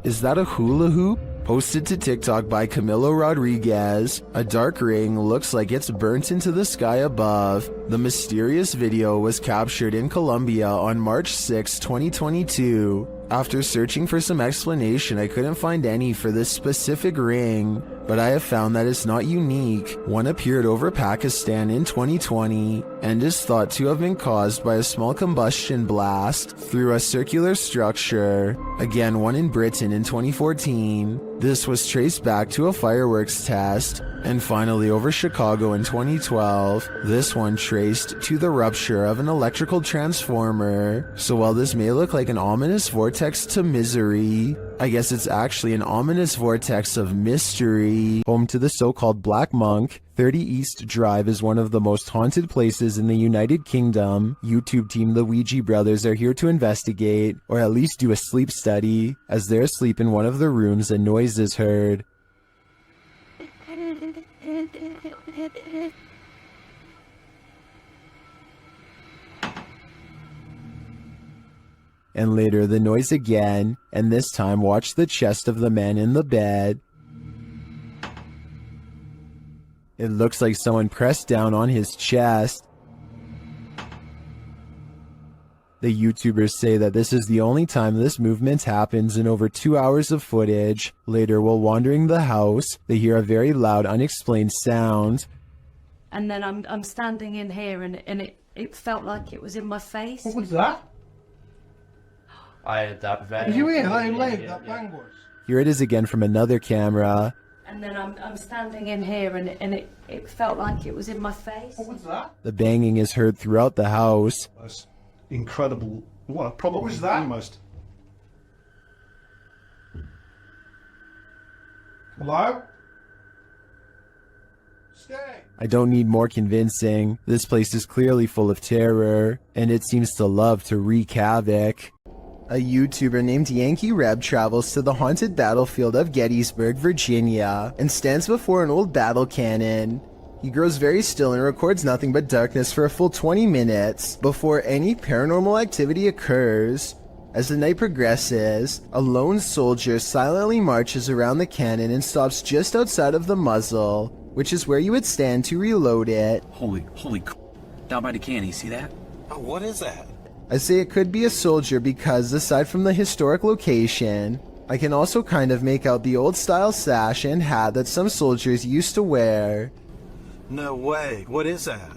Is that a hula hoop? Posted to TikTok by Camilo Rodriguez, a dark ring looks like it's burnt into the sky above. The mysterious video was captured in Colombia on March 6, 2022. After searching for some explanation, I couldn't find any for this specific ring, but I have found that it's not unique. One appeared over Pakistan in 2020 and is thought to have been caused by a small combustion blast through a circular structure. Again, one in Britain in 2014. This was traced back to a fireworks test. And finally, over Chicago in 2012, this one traced to the rupture of an electrical transformer. So while this may look like an ominous vortex to misery, I guess it's actually an ominous vortex of mystery. Home to the so-called Black Monk, 30 East Drive is one of the most haunted places in the United Kingdom. YouTube team The Ouija Brothers are here to investigate, or at least do a sleep study. As they're asleep in one of the rooms, a noise is heard. And later the noise again, and this time watch the chest of the man in the bed. It looks like someone pressed down on his chest. The YouTubers say that this is the only time this movement happens in over 2 hours of footage. Later, while wandering the house, they hear a very loud, unexplained sound. And then I'm standing in here and it felt like it was in my face. What was that? I had that very... Did you hear how loud that bang was? Here it is again from another camera. And then I'm standing in here and it felt like it was in my face. What was that? The banging is heard throughout the house. That's incredible. Well, probably What was that? almost. Hello? Stay. I don't need more convincing. This place is clearly full of terror, and it seems to love to wreak havoc. A YouTuber named Yankee Reb travels to the haunted battlefield of Gettysburg, Virginia, and stands before an old battle cannon. He grows very still and records nothing but darkness for a full 20 minutes before any paranormal activity occurs. As the night progresses, a lone soldier silently marches around the cannon and stops just outside of the muzzle, which is where you would stand to reload it. Holy down by the cannon, you see that? Oh, what is that? I say it could be a soldier because, aside from the historic location, I can also kind of make out the old style sash and hat that some soldiers used to wear. No way. What is that?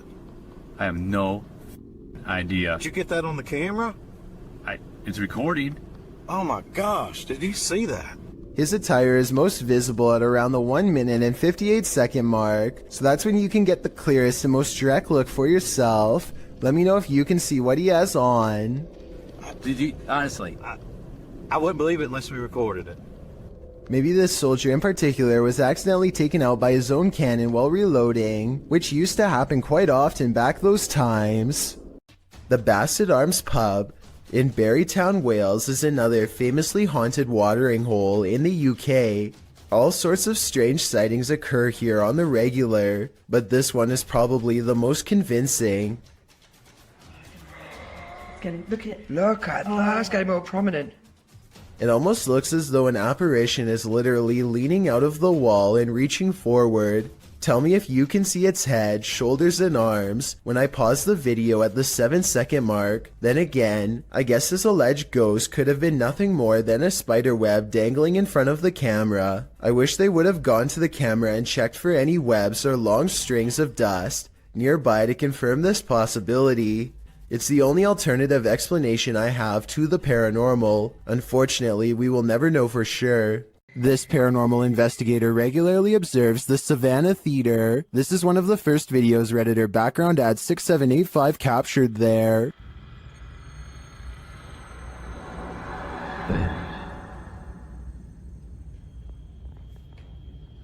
I have no idea. Did you get that on the camera? It's recording. Oh my gosh, did you see that? His attire is most visible at around the 1 minute and 58 second mark, so that's when you can get the clearest and most direct look for yourself. Let me know if you can see what he has on. Did you, honestly? I wouldn't believe it unless we recorded it. Maybe this soldier in particular was accidentally taken out by his own cannon while reloading, which used to happen quite often back those times. The Basset Arms Pub in Barrytown, Wales is another famously haunted watering hole in the UK. All sorts of strange sightings occur here on the regular, but this one is probably the most convincing. Look at that, it's getting more prominent. It almost looks as though an apparition is literally leaning out of the wall and reaching forward. Tell me if you can see its head, shoulders, and arms when I pause the video at the 7-second mark. Then again, I guess this alleged ghost could have been nothing more than a spider web dangling in front of the camera. I wish they would have gone to the camera and checked for any webs or long strings of dust nearby to confirm this possibility. It's the only alternative explanation I have to the paranormal. Unfortunately, we will never know for sure. This paranormal investigator regularly observes the Savannah Theater. This is one of the first videos Redditor background ad 6785 captured there.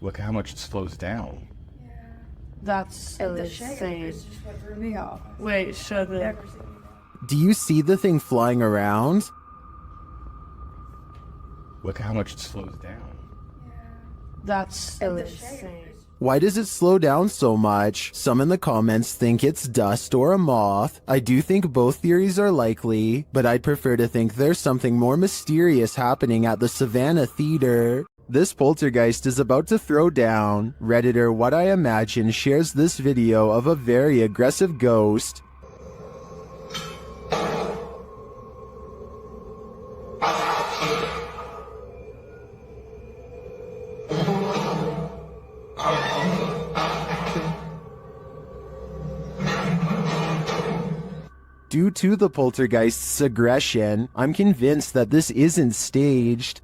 Look how much it slows down. That's insane. Wait, shut it. Do you see the thing flying around? Look how much it slows down. That's insane. Why does it slow down so much? Some in the comments think it's dust or a moth. I do think both theories are likely, but I'd prefer to think there's something more mysterious happening at the Savannah Theater. This poltergeist is about to throw down. Redditor What I Imagine shares this video of a very aggressive ghost. Due to the poltergeist's aggression, I'm convinced that this isn't staged.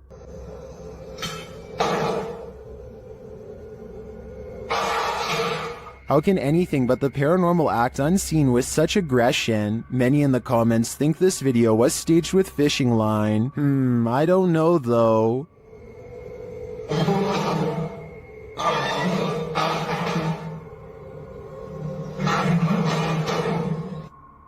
How can anything but the paranormal act unseen with such aggression? Many in the comments think this video was staged with fishing line. I don't know though.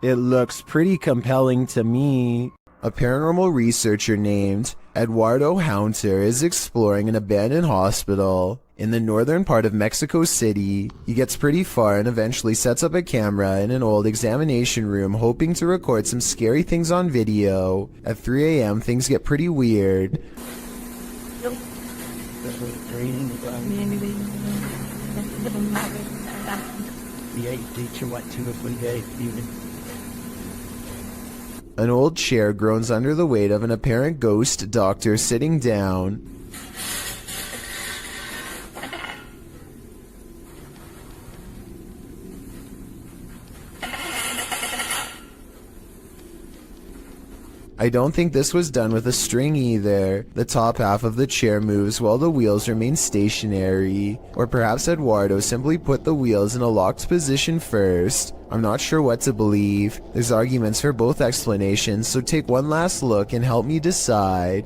It looks pretty compelling to me. A paranormal researcher named Eduardo Haunter is exploring an abandoned hospital in the northern part of Mexico City. He gets pretty far and eventually sets up a camera in an old examination room, hoping to record some scary things on video. At 3 a.m. things get pretty weird. An old chair groans under the weight of an apparent ghost doctor sitting down. I don't think this was done with a string either. The top half of the chair moves while the wheels remain stationary. Or perhaps Eduardo simply put the wheels in a locked position first. I'm not sure what to believe. There's arguments for both explanations, so take one last look and help me decide.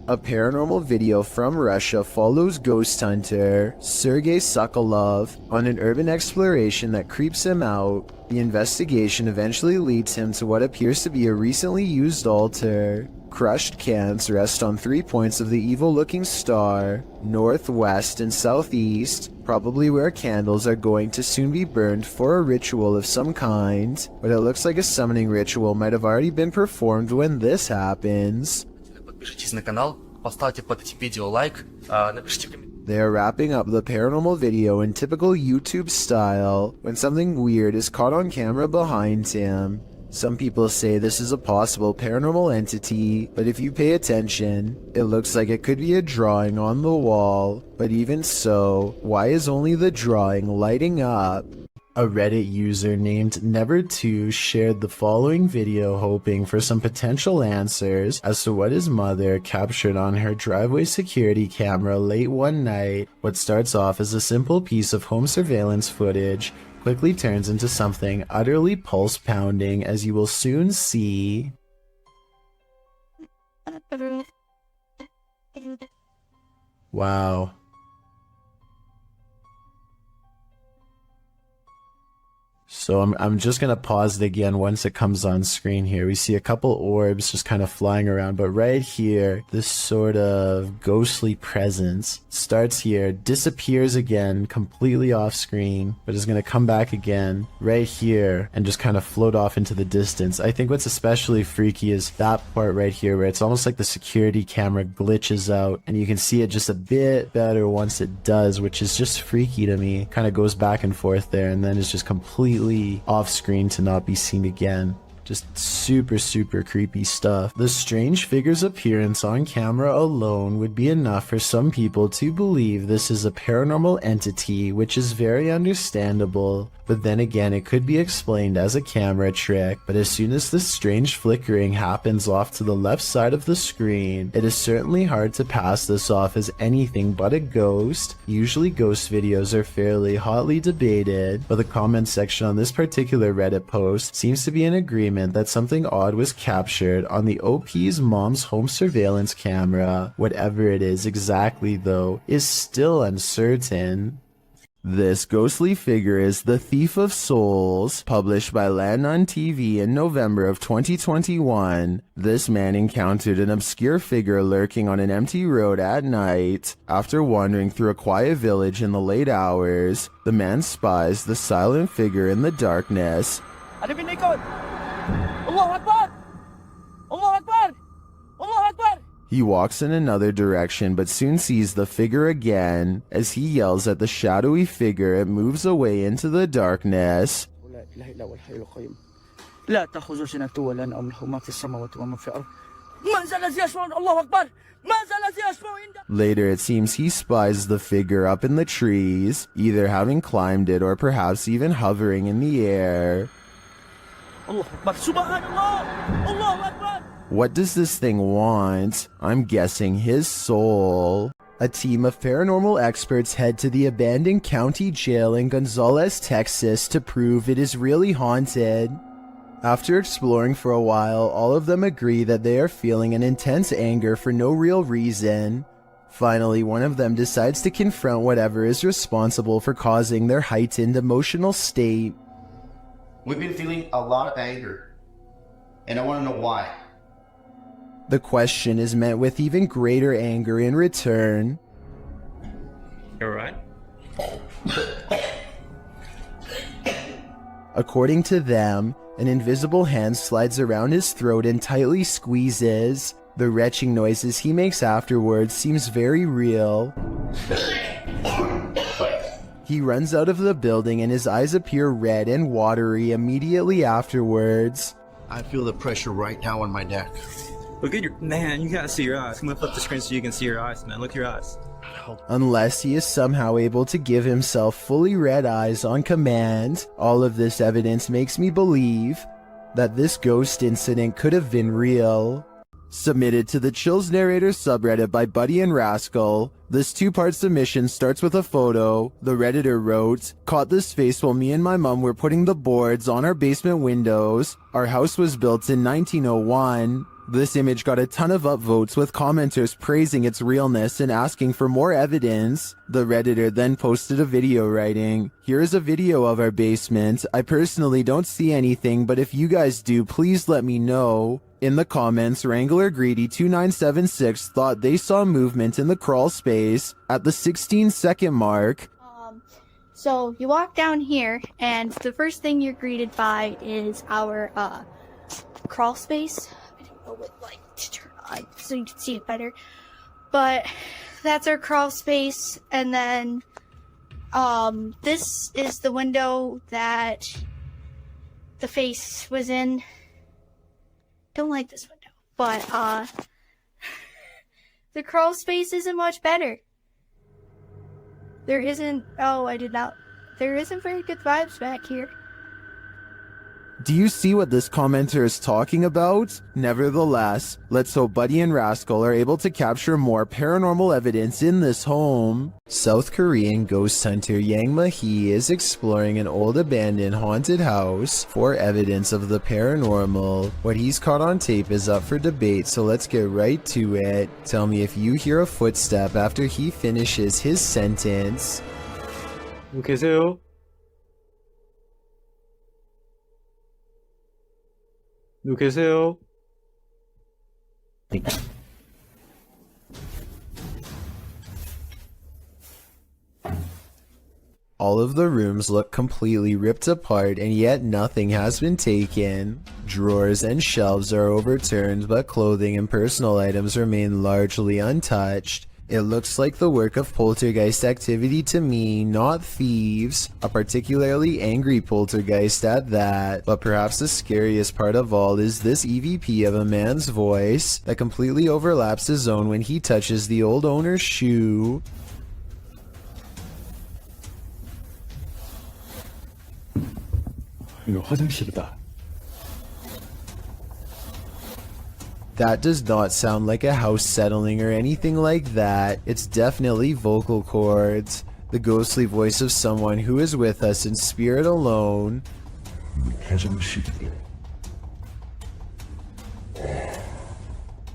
A paranormal video from Russia follows ghost hunter Sergei Sokolov on an urban exploration that creeps him out. The investigation eventually leads him to what appears to be a recently used altar. Crushed cans rest on 3 points of the evil-looking star, north, west, and southeast, probably where candles are going to soon be burned for a ritual of some kind. But it looks like a summoning ritual might have already been performed when this happens. Подпишитесь на канал, поставьте под этим видео лайк, напишите комментарий. They are wrapping up the paranormal video in typical YouTube style when something weird is caught on camera behind him. Some people say this is a possible paranormal entity, but if you pay attention, it looks like it could be a drawing on the wall. But even so, why is only the drawing lighting up? A Reddit user named Never2 shared the following video hoping for some potential answers as to what his mother captured on her driveway security camera late one night. What starts off as a simple piece of home surveillance footage quickly turns into something utterly pulse-pounding, as you will soon see. Wow. So I'm just going to pause it again once it comes on screen here. We see a couple orbs just kind of flying around, but right here, this sort of ghostly presence starts here, disappears again, completely off screen, but is going to come back again right here and just kind of float off into the distance. I think what's especially freaky is that part right here where it's almost like the security camera glitches out and you can see it just a bit better once it does, which is just freaky to me. Kind of goes back and forth there and then it's just completely off screen to not be seen again. Just super creepy stuff. The strange figure's appearance on camera alone would be enough for some people to believe this is a paranormal entity, which is very understandable. But then again, it could be explained as a camera trick. But as soon as this strange flickering happens off to the left side of the screen, it is certainly hard to pass this off as anything but a ghost. Usually ghost videos are fairly hotly debated, but the comment section on this particular Reddit post seems to be in agreement that something odd was captured on the OP's mom's home surveillance camera. Whatever it is exactly, though, is still uncertain. This ghostly figure is the Thief of Souls, published by Landon TV in November of 2021. This man encountered an obscure figure lurking on an empty road at night. After wandering through a quiet village in the late hours, the man spies the silent figure in the darkness. He walks in another direction but soon sees the figure again. As he yells at the shadowy figure, it moves away into the darkness. Later, it seems he spies the figure up in the trees, either having climbed it or perhaps even hovering in the air. What does this thing want? I'm guessing his soul. A team of paranormal experts head to the abandoned county jail in Gonzales, Texas to prove it is really haunted. After exploring for a while, all of them agree that they are feeling an intense anger for no real reason. Finally, one of them decides to confront whatever is responsible for causing their heightened emotional state. We've been feeling a lot of anger, and I want to know why. The question is met with even greater anger in return. You alright? According to them, an invisible hand slides around his throat and tightly squeezes. The retching noises he makes afterwards seems very real. He runs out of the building and his eyes appear red and watery immediately afterwards. I feel the pressure right now on my neck. Look at your... Man, you gotta see your eyes. I'm gonna flip the screen so you can see your eyes, man. Look at your eyes. Unless he is somehow able to give himself fully red eyes on command. All of this evidence makes me believe that this ghost incident could have been real. Submitted to the Chills Narrator subreddit by Buddy and Rascal. This two-part submission starts with a photo. The Redditor wrote, "Caught this face while me and my mom were putting the boards on our basement windows. Our house was built in 1901. This image got a ton of upvotes with commenters praising its realness and asking for more evidence. The Redditor then posted a video writing, "Here is a video of our basement. I personally don't see anything, but if you guys do, please let me know." In the comments, Wrangler Greedy 2976 thought they saw movement in the crawl space at the 16-second mark. So you walk down here, and the first thing you're greeted by is our crawl space. I don't know what light to turn on so you can see it better, but that's our crawl space. And then this is the window that the face was in. Don't like this window, but the crawl space isn't much better. There isn't very good vibes back here. Do you see what this commenter is talking about? Nevertheless, let's hope Buddy and Rascal are able to capture more paranormal evidence in this home. South Korean ghost hunter Yang Ma-hee is exploring an old abandoned haunted house for evidence of the paranormal. What he's caught on tape is up for debate, so let's get right to it. Tell me if you hear a footstep after he finishes his sentence. 계세요? 누구 계세요? All of the rooms look completely ripped apart, and yet nothing has been taken. Drawers and shelves are overturned, but clothing and personal items remain largely untouched. It looks like the work of poltergeist activity to me, not thieves. A particularly angry poltergeist at that. But perhaps the scariest part of all is this EVP of a man's voice that completely overlaps his own when he touches the old owner's shoe. 이거 화장실이다. That does not sound like a house settling or anything like that. It's definitely vocal cords. The ghostly voice of someone who is with us in spirit alone.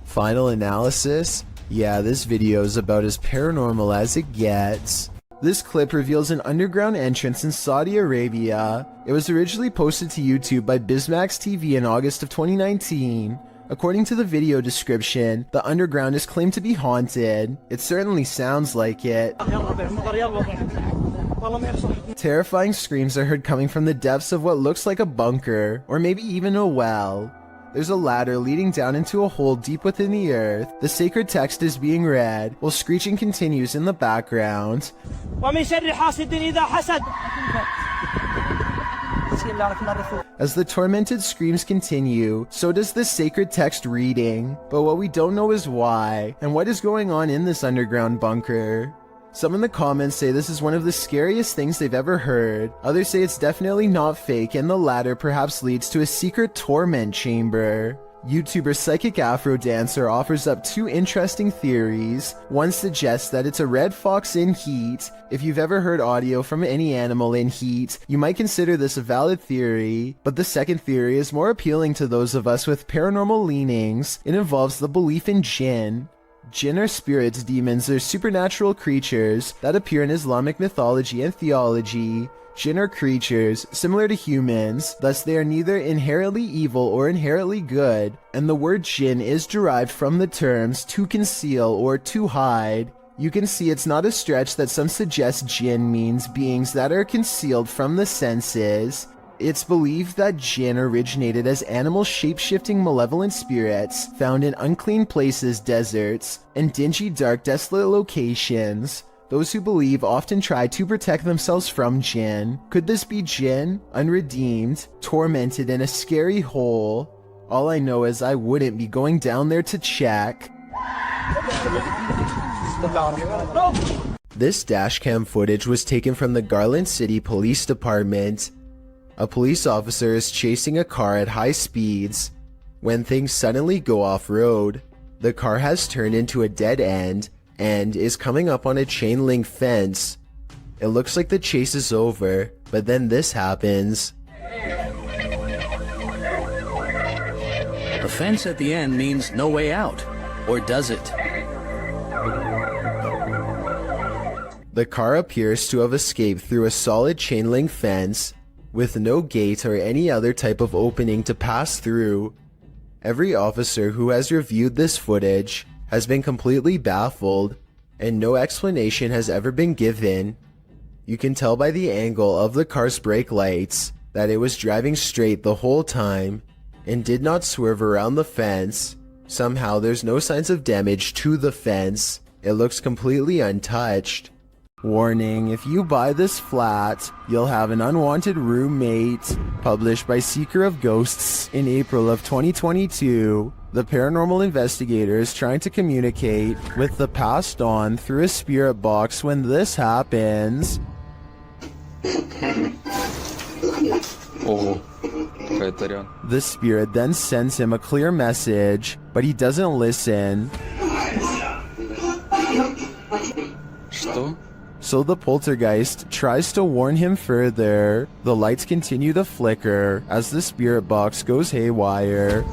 Final analysis? Yeah, this video is about as paranormal as it gets. This clip reveals an underground entrance in Saudi Arabia. It was originally posted to YouTube by Bismax TV in August of 2019. According to the video description, the underground is claimed to be haunted. It certainly sounds like it. Terrifying screams are heard coming from the depths of what looks like a bunker, or maybe even a well. There's a ladder leading down into a hole deep within the earth. The sacred text is being read, while screeching continues in the background. As the tormented screams continue, so does the sacred text reading. But what we don't know is why, and what is going on in this underground bunker. Some in the comments say this is one of the scariest things they've ever heard. Others say it's definitely not fake, and the latter perhaps leads to a secret torment chamber. YouTuber Psychic Afro Dancer offers up two interesting theories. One suggests that it's a red fox in heat. If you've ever heard audio from any animal in heat, you might consider this a valid theory. But the second theory is more appealing to those of us with paranormal leanings. It involves the belief in jinn. Jinn are spirits, demons, or supernatural creatures that appear in Islamic mythology and theology. Jinn are creatures similar to humans, thus they are neither inherently evil or inherently good, and the word jinn is derived from the terms to conceal or to hide. You can see it's not a stretch that some suggest jinn means beings that are concealed from the senses. It's believed that jinn originated as animal shape-shifting malevolent spirits found in unclean places, deserts, and dingy, dark, desolate locations. Those who believe often try to protect themselves from jinn. Could this be jinn, unredeemed, tormented in a scary hole? All I know is I wouldn't be going down there to check. This dashcam footage was taken from the Garland City Police Department. A police officer is chasing a car at high speeds when things suddenly go off-road. The car has turned into a dead end and is coming up on a chain link fence. It looks like the chase is over, but then this happens. The fence at the end means no way out, or does it? The car appears to have escaped through a solid chain link fence with no gate or any other type of opening to pass through. Every officer who has reviewed this footage has been completely baffled, and no explanation has ever been given. You can tell by the angle of the car's brake lights that it was driving straight the whole time and did not swerve around the fence. Somehow there's no signs of damage to the fence. It looks completely untouched. Warning, if you buy this flat, you'll have an unwanted roommate. Published by Seeker of Ghosts in April of 2022. The paranormal investigator is trying to communicate with the passed on through a spirit box when this happens. The spirit then sends him a clear message, but he doesn't listen. So the poltergeist tries to warn him further. The lights continue to flicker as the spirit box goes haywire.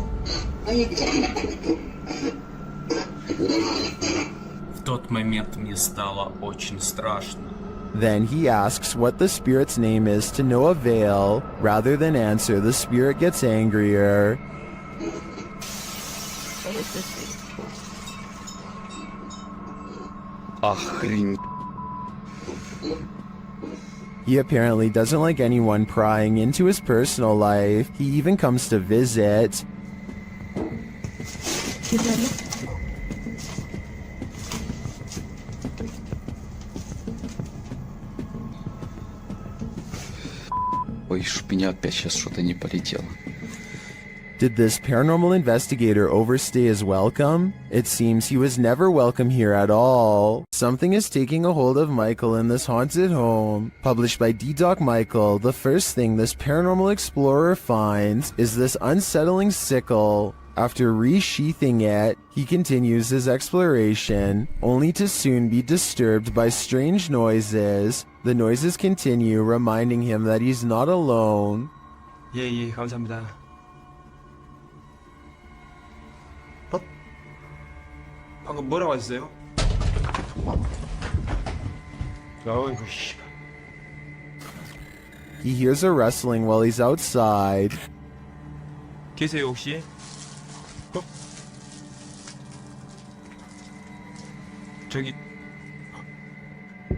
В тот момент мне стало очень страшно. Then he asks what the spirit's name is to no avail. Rather than answer, the spirit gets angrier. Охренеть. He apparently doesn't like anyone prying into his personal life. He even comes to visit. Ой, чтоб меня опять сейчас что-то не полетело. Did this paranormal investigator overstay his welcome? It seems he was never welcome here at all. Something is taking a hold of Michael in this haunted home. Published by D-Doc Michael, the first thing this paranormal explorer finds is this unsettling sickle. After resheathing it, he continues his exploration, only to soon be disturbed by strange noises. The noises continue, reminding him that he's not alone. 예, 감사합니다. 방금 뭐라고 하셨어요? He hears a rustling while he's outside. 계세요 혹시? 저기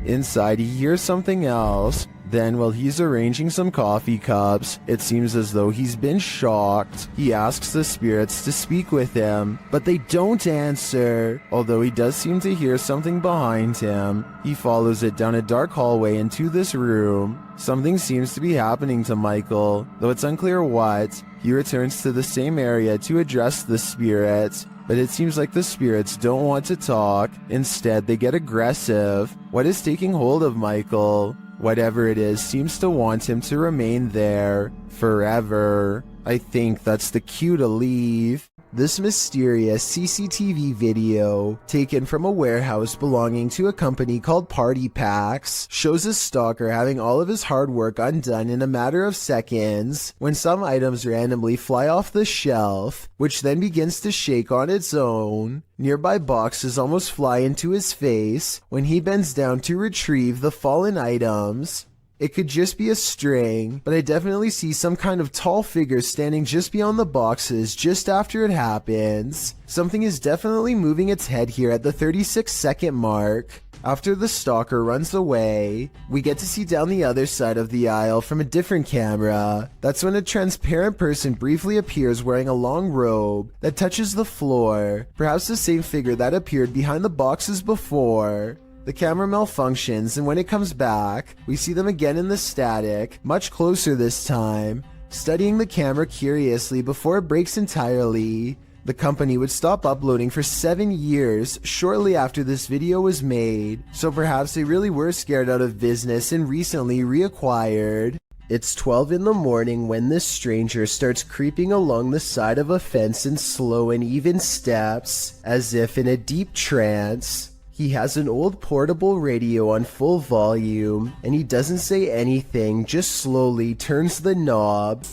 Inside, he hears something else. Then, while he's arranging some coffee cups, it seems as though he's been shocked. He asks the spirits to speak with him, but they don't answer. Although he does seem to hear something behind him, he follows it down a dark hallway into this room. Something seems to be happening to Michael, though it's unclear what. He returns to the same area to address the spirits, but it seems like the spirits don't want to talk. Instead, they get aggressive. What is taking hold of Michael? Whatever it is seems to want him to remain there forever. I think that's the cue to leave. This mysterious CCTV video, taken from a warehouse belonging to a company called Party Packs, shows a stalker having all of his hard work undone in a matter of seconds when some items randomly fly off the shelf, which then begins to shake on its own. Nearby boxes almost fly into his face when he bends down to retrieve the fallen items. It could just be a string, but I definitely see some kind of tall figure standing just beyond the boxes just after it happens. Something is definitely moving its head here at the 36-second mark. After the stalker runs away, we get to see down the other side of the aisle from a different camera. That's when a transparent person briefly appears wearing a long robe that touches the floor, perhaps the same figure that appeared behind the boxes before. The camera malfunctions, and when it comes back, we see them again in the static, much closer this time, studying the camera curiously before it breaks entirely. The company would stop uploading for 7 years shortly after this video was made, so perhaps they really were scared out of business and recently reacquired. It's 12 in the morning when this stranger starts creeping along the side of a fence in slow and even steps, as if in a deep trance. He has an old portable radio on full volume, and he doesn't say anything, just slowly turns the knob.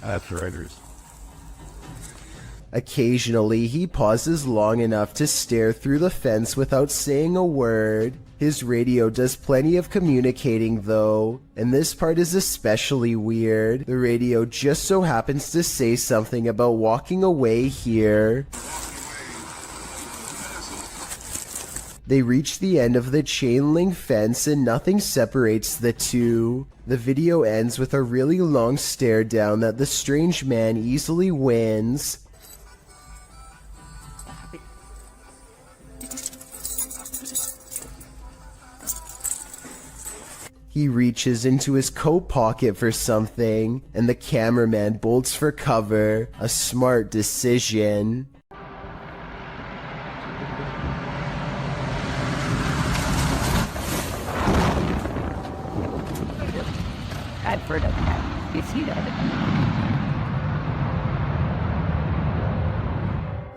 That's writers. Occasionally, he pauses long enough to stare through the fence without saying a word. His radio does plenty of communicating though, and this part is especially weird. The radio just so happens to say something about walking away here. They reach the end of the chain link fence and nothing separates the two. The video ends with a really long stare down that the strange man easily wins. He reaches into his coat pocket for something, and the cameraman bolts for cover. A smart decision.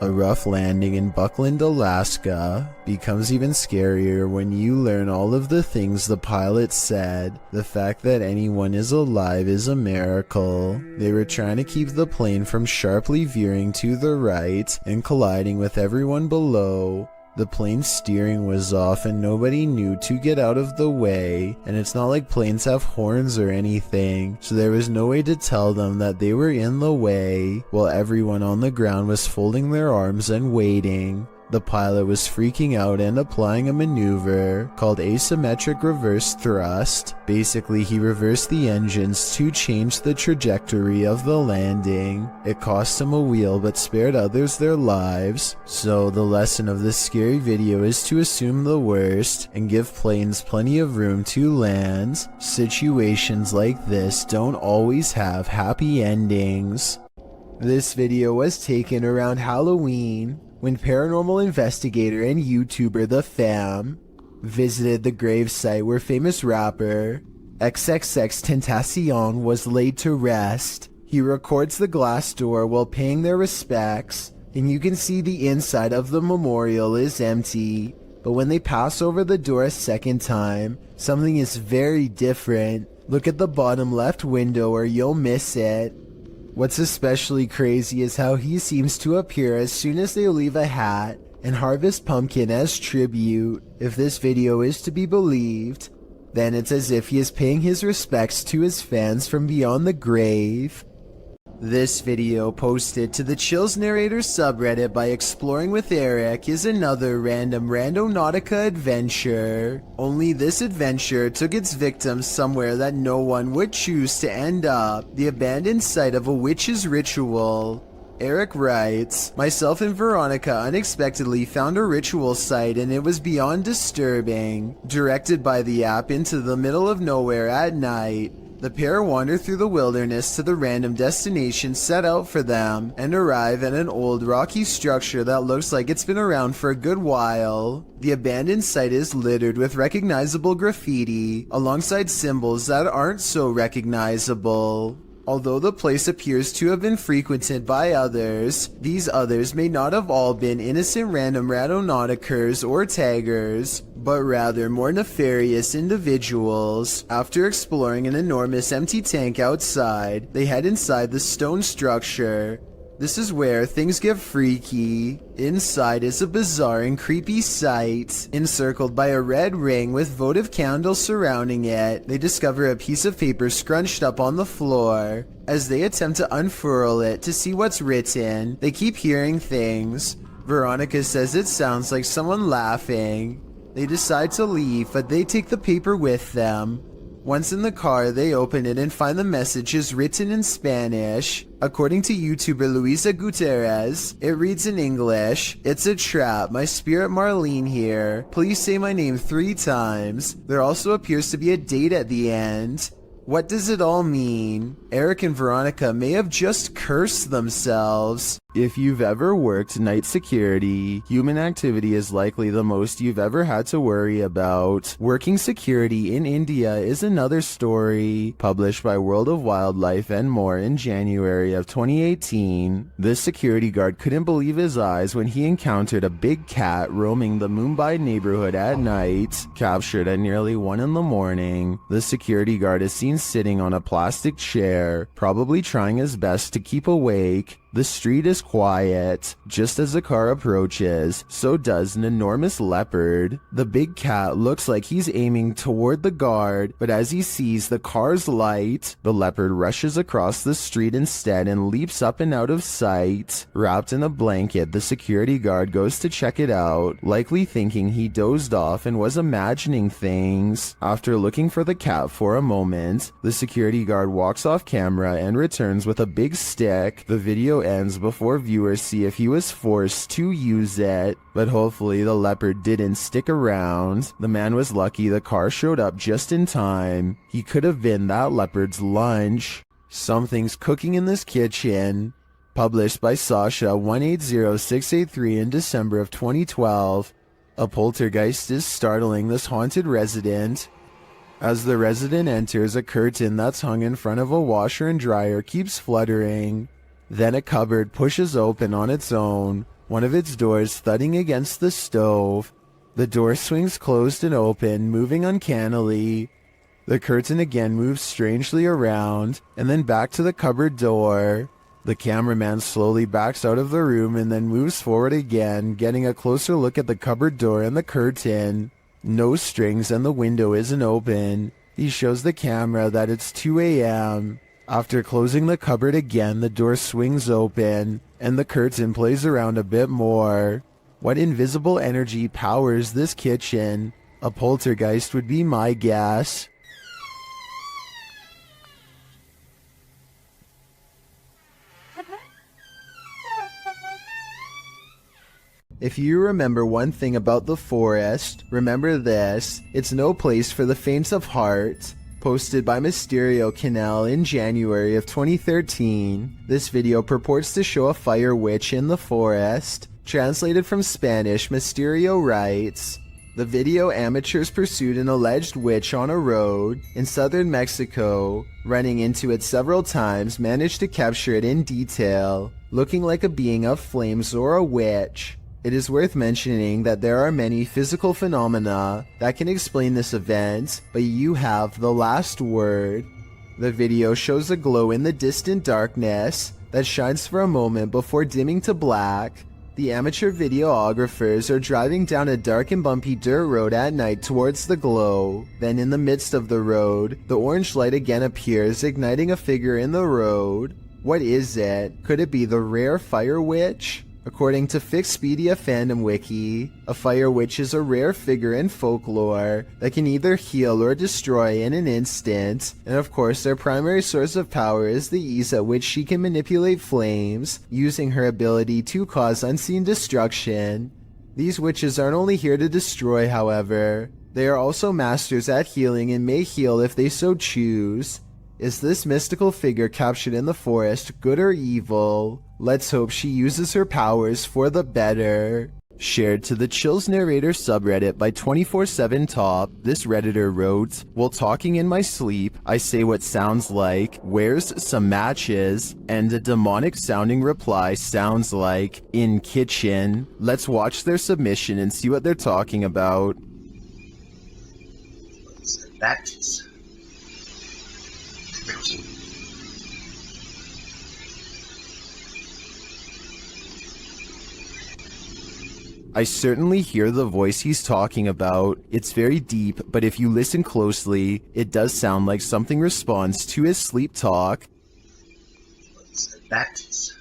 A rough landing in Buckland, Alaska becomes even scarier when you learn all of the things the pilot said. The fact that anyone is alive is a miracle. They were trying to keep the plane from sharply veering to the right and colliding with everyone below. The plane's steering was off and nobody knew to get out of the way, and it's not like planes have horns or anything, so there was no way to tell them that they were in the way, while everyone on the ground was folding their arms and waiting. The pilot was freaking out and applying a maneuver called asymmetric reverse thrust. Basically, he reversed the engines to change the trajectory of the landing. It cost him a wheel but spared others their lives. So the lesson of this scary video is to assume the worst and give planes plenty of room to land. Situations like this don't always have happy endings. This video was taken around Halloween, when paranormal investigator and YouTuber The Fam visited the gravesite where famous rapper XXXTentacion was laid to rest. He records the glass door while paying their respects, and you can see the inside of the memorial is empty. But when they pass over the door a second time, something is very different. Look at the bottom left window or you'll miss it. What's especially crazy is how he seems to appear as soon as they leave a hat and harvest pumpkin as tribute. If this video is to be believed, then it's as if he is paying his respects to his fans from beyond the grave. This video, posted to the Chills Narrator subreddit by Exploring with Eric, is another random Randonautica adventure. Only this adventure took its victims somewhere that no one would choose to end up: the abandoned site of a witch's ritual. Eric writes, "Myself and Veronica unexpectedly found a ritual site and it was beyond disturbing. Directed by the app into the middle of nowhere at night, the pair wander through the wilderness to the random destination set out for them and arrive at an old rocky structure that looks like it's been around for a good while. The abandoned site is littered with recognizable graffiti alongside symbols that aren't so recognizable. Although the place appears to have been frequented by others, these others may not have all been innocent random Randonauticers or taggers, but rather more nefarious individuals. After exploring an enormous empty tank outside, they head inside the stone structure. This is where things get freaky. Inside is a bizarre and creepy sight. Encircled by a red ring with votive candles surrounding it, they discover a piece of paper scrunched up on the floor. As they attempt to unfurl it to see what's written, they keep hearing things. Veronica says it sounds like someone laughing. They decide to leave, but they take the paper with them. Once in the car, they open it and find the messages written in Spanish. According to YouTuber Luisa Gutierrez, it reads in English, "It's a trap, my spirit Marlene here. Please say my name 3 times. There also appears to be a date at the end. What does it all mean? Eric and Veronica may have just cursed themselves." If you've ever worked night security, human activity is likely the most you've ever had to worry about. Working security in India is another story. Published by World of Wildlife and More in January of 2018, this security guard couldn't believe his eyes when he encountered a big cat roaming the Mumbai neighborhood at night. Captured at nearly 1 in the morning, the security guard is seen sitting on a plastic chair, probably trying his best to keep awake. The street is quiet. Just as the car approaches, so does an enormous leopard. The big cat looks like he's aiming toward the guard, but as he sees the car's light, the leopard rushes across the street instead and leaps up and out of sight. Wrapped in a blanket, the security guard goes to check it out, likely thinking he dozed off and was imagining things. After looking for the cat for a moment, the security guard walks off camera and returns with a big stick. The video ends before viewers see if he was forced to use it, but hopefully the leopard didn't stick around. The man was lucky the car showed up just in time. He could have been that leopard's lunch. Something's cooking in this kitchen. Published by Sasha 180683 in December of 2012. A poltergeist is startling this haunted resident. As the resident enters, a curtain that's hung in front of a washer and dryer keeps fluttering. Then a cupboard pushes open on its own, one of its doors thudding against the stove. The door swings closed and open, moving uncannily. The curtain again moves strangely around, and then back to the cupboard door. The cameraman slowly backs out of the room and then moves forward again, getting a closer look at the cupboard door and the curtain. No strings and the window isn't open. He shows the camera that it's 2 a.m. After closing the cupboard again, the door swings open, and the curtain plays around a bit more. What invisible energy powers this kitchen? A poltergeist would be my guess. If you remember one thing about the forest, remember this: it's no place for the faint of heart. Posted by Mysterio Canal in January of 2013, this video purports to show a fire witch in the forest. Translated from Spanish, Mysterio writes, "The video amateurs pursued an alleged witch on a road in southern Mexico. Running into it several times, managed to capture it in detail, looking like a being of flames or a witch. It is worth mentioning that there are many physical phenomena that can explain this event, but you have the last word." The video shows a glow in the distant darkness that shines for a moment before dimming to black. The amateur videographers are driving down a dark and bumpy dirt road at night towards the glow. Then in the midst of the road, the orange light again appears, igniting a figure in the road. What is it? Could it be the rare fire witch? According to Fixpedia Fandom Wiki, a fire witch is a rare figure in folklore that can either heal or destroy in an instant, and of course their primary source of power is the ease at which she can manipulate flames, using her ability to cause unseen destruction. These witches aren't only here to destroy, however. They are also masters at healing and may heal if they so choose. Is this mystical figure captured in the forest good or evil? Let's hope she uses her powers for the better. Shared to the Chills Narrator subreddit by 24/7 Top, this redditor wrote, "While talking in my sleep, I say what sounds like, 'Where's some matches?' and a demonic sounding reply sounds like, 'In kitchen.' Let's watch their submission and see what they're talking about." Matches. I certainly hear the voice he's talking about. It's very deep, but if you listen closely, it does sound like something responds to his sleep talk. Matches.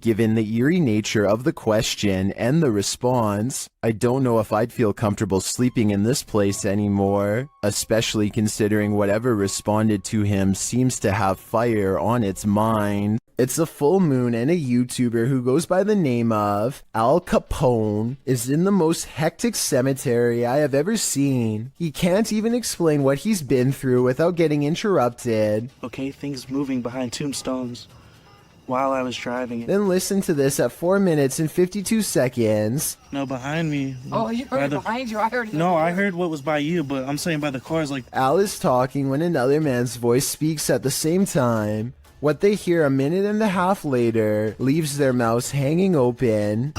Given the eerie nature of the question and the response, I don't know if I'd feel comfortable sleeping in this place anymore, especially considering whatever responded to him seems to have fire on its mind. It's a full moon, and a YouTuber who goes by the name of Al Capone is in the most hectic cemetery I have ever seen. He can't even explain what he's been through without getting interrupted. Okay, things moving behind tombstones while I was driving. Then listen to this at 4 minutes and 52 seconds. No, behind me. Oh, you heard it behind you? I heard it. No, I heard what was by you, but I'm saying by the cars, like... Al is talking when another man's voice speaks at the same time. What they hear a minute and a half later leaves their mouths hanging open.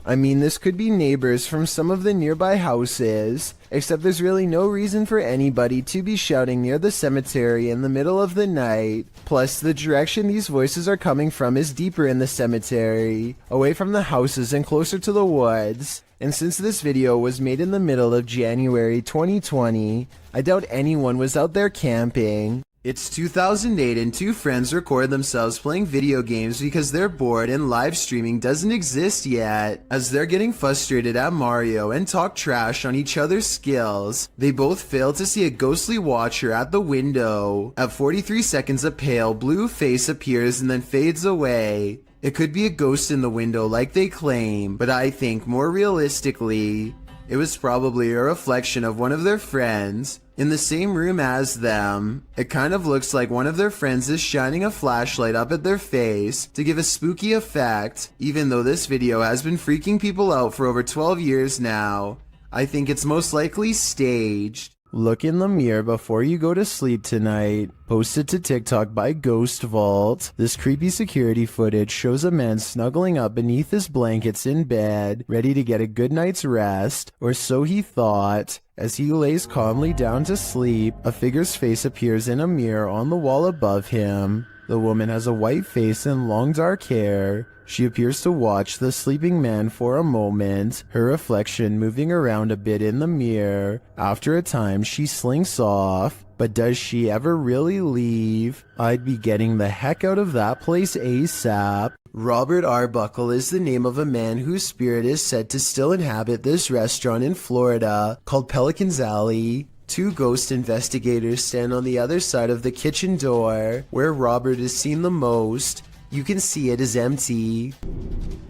I mean, this could be neighbors from some of the nearby houses, except there's really no reason for anybody to be shouting near the cemetery in the middle of the night. Plus, the direction these voices are coming from is deeper in the cemetery, away from the houses and closer to the woods. And since this video was made in the middle of January 2020, I doubt anyone was out there camping. It's 2008 and two friends record themselves playing video games because they're bored and live streaming doesn't exist yet. As they're getting frustrated at Mario and talk trash on each other's skills, they both fail to see a ghostly watcher at the window. At 43 seconds, a pale blue face appears and then fades away. It could be a ghost in the window like they claim, but I think more realistically, it was probably a reflection of one of their friends in the same room as them. It kind of looks like one of their friends is shining a flashlight up at their face to give a spooky effect, even though this video has been freaking people out for over 12 years now. I think it's most likely staged. Look in the mirror before you go to sleep tonight. Posted to TikTok by Ghost Vault. This creepy security footage shows a man snuggling up beneath his blankets in bed, ready to get a good night's rest, or so he thought. As he lays calmly down to sleep, a figure's face appears in a mirror on the wall above him. The woman has a white face and long dark hair. She appears to watch the sleeping man for a moment, her reflection moving around a bit in the mirror. After a time, she slinks off. But does she ever really leave? I'd be getting the heck out of that place ASAP. Robert Arbuckle is the name of a man whose spirit is said to still inhabit this restaurant in Florida called Pelican's Alley. Two ghost investigators stand on the other side of the kitchen door, where Robert is seen the most. You can see it is empty.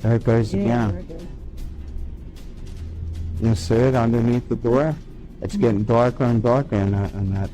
There it goes again. You see it underneath the door? It's getting darker and darker in that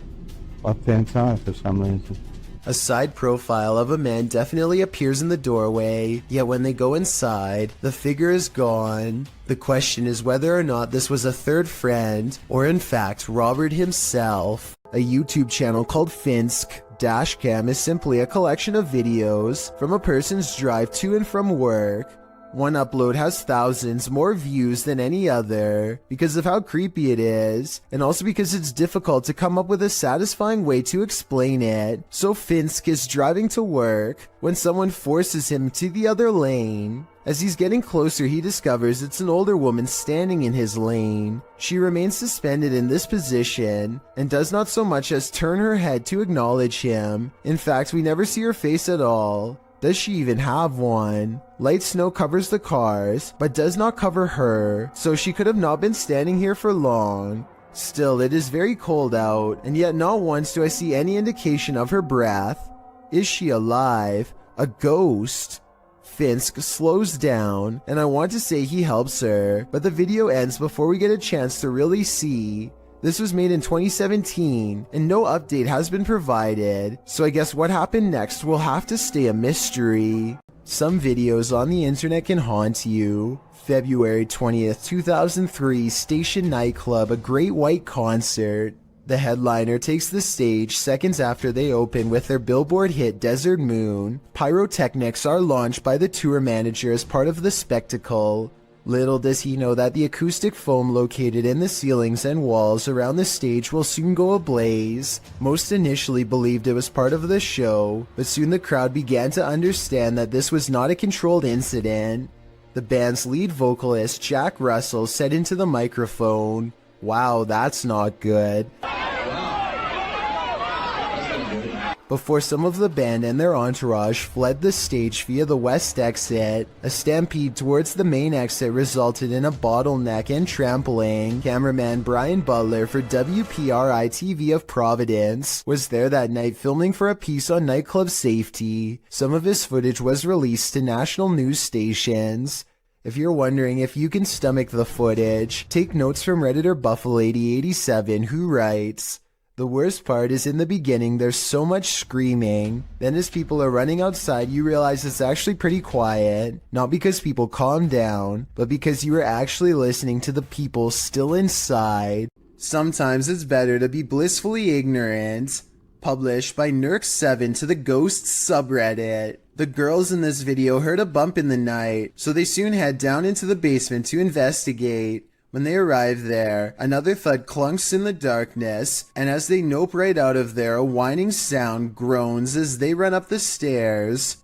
left-hand side for some reason. A side profile of a man definitely appears in the doorway, yet when they go inside, the figure is gone. The question is whether or not this was a third friend, or in fact Robert himself. A YouTube channel called Finsk Dashcam is simply a collection of videos from a person's drive to and from work. One upload has thousands more views than any other because of how creepy it is, and also because it's difficult to come up with a satisfying way to explain it. So Finsk is driving to work when someone forces him to the other lane. As he's getting closer, he discovers it's an older woman standing in his lane. She remains suspended in this position and does not so much as turn her head to acknowledge him. In fact, we never see her face at all. Does she even have one? Light snow covers the cars, but does not cover her, so she could have not been standing here for long. Still, it is very cold out, and yet not once do I see any indication of her breath. Is she alive? A ghost? Finsk slows down, and I want to say he helps her, but the video ends before we get a chance to really see. This was made in 2017, and no update has been provided, so I guess what happened next will have to stay a mystery. Some videos on the internet can haunt you. February 20th, 2003, Station Nightclub, a great white concert. The headliner takes the stage seconds after they open with their Billboard hit Desert Moon. Pyrotechnics are launched by the tour manager as part of the spectacle. Little does he know that the acoustic foam located in the ceilings and walls around the stage will soon go ablaze. Most initially believed it was part of the show, but soon the crowd began to understand that this was not a controlled incident. The band's lead vocalist, Jack Russell, said into the microphone, "Wow, that's not good," before some of the band and their entourage fled the stage via the west exit. A stampede towards the main exit resulted in a bottleneck and trampling. Cameraman Brian Butler for WPRI-TV of Providence was there that night filming for a piece on nightclub safety. Some of his footage was released to national news stations. If you're wondering if you can stomach the footage, take notes from Redditor Buffalady87, who writes, "The worst part is in the beginning there's so much screaming. Then as people are running outside you realize it's actually pretty quiet. Not because people calm down, but because you are actually listening to the people still inside. Sometimes it's better to be blissfully ignorant." Published by Nurk7 to the Ghosts subreddit. The girls in this video heard a bump in the night, so they soon head down into the basement to investigate. When they arrive there, another thud clunks in the darkness, and as they nope right out of there, a whining sound groans as they run up the stairs.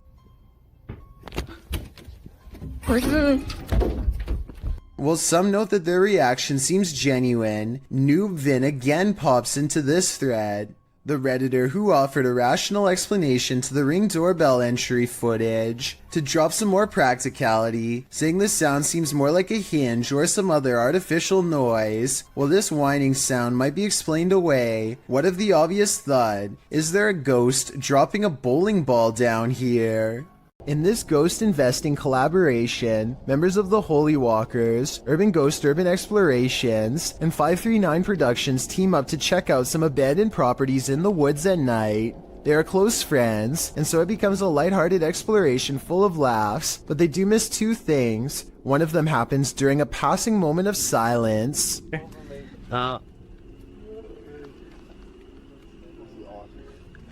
While some note that their reaction seems genuine, Noob Vin again pops into this thread. The Redditor who offered a rational explanation to the Ring doorbell entry footage to drop some more practicality, saying the sound seems more like a hinge or some other artificial noise. While this whining sound might be explained away, what of the obvious thud? Is there a ghost dropping a bowling ball down here? In this ghost investing collaboration, members of the Holy Walkers, Urban Ghost Urban Explorations, and 539 Productions team up to check out some abandoned properties in the woods at night. They are close friends, and so it becomes a lighthearted exploration full of laughs, but they do miss two things. One of them happens during a passing moment of silence.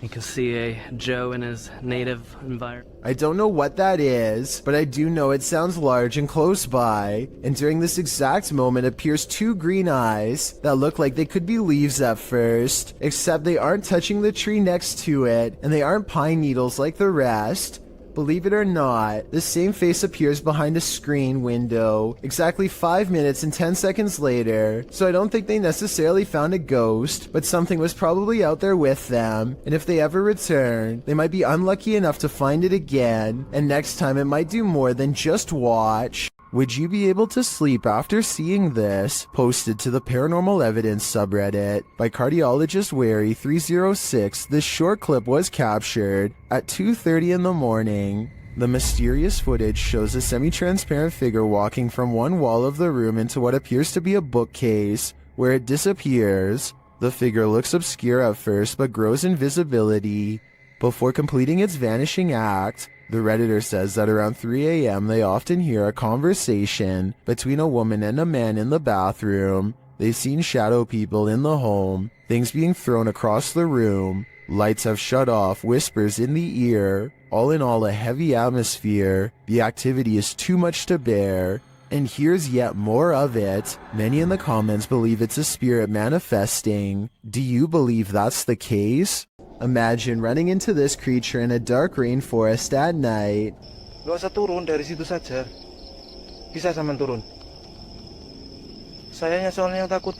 You can see a Joe in his native environment. I don't know what that is, but I do know it sounds large and close by, and during this exact moment appears two green eyes that look like they could be leaves at first, except they aren't touching the tree next to it, and they aren't pine needles like the rest. Believe it or not, the same face appears behind a screen window exactly 5 minutes and 10 seconds later, so I don't think they necessarily found a ghost, but something was probably out there with them, and if they ever return, they might be unlucky enough to find it again, and next time it might do more than just watch. Would you be able to sleep after seeing this? Posted to the Paranormal Evidence subreddit by cardiologist Wary 306. This short clip was captured at 2:30 in the morning. The mysterious footage shows a semi-transparent figure walking from one wall of the room into what appears to be a bookcase, where it disappears. The figure looks obscure at first but grows in visibility before completing its vanishing act. The Redditor says that around 3 a.m. they often hear a conversation between a woman and a man in the bathroom. They've seen shadow people in the home, things being thrown across the room, Lights have shut off, whispers in the ear. All in all, a heavy atmosphere. The activity is too much to bear. And here's yet more of it. Many in the comments believe it's a spirit manifesting. Do you believe that's the case? Imagine running into this creature in a dark rainforest at night. Gak usah turun dari situ saja. Bisa sampean turun. Sayanya soalnya yang takut.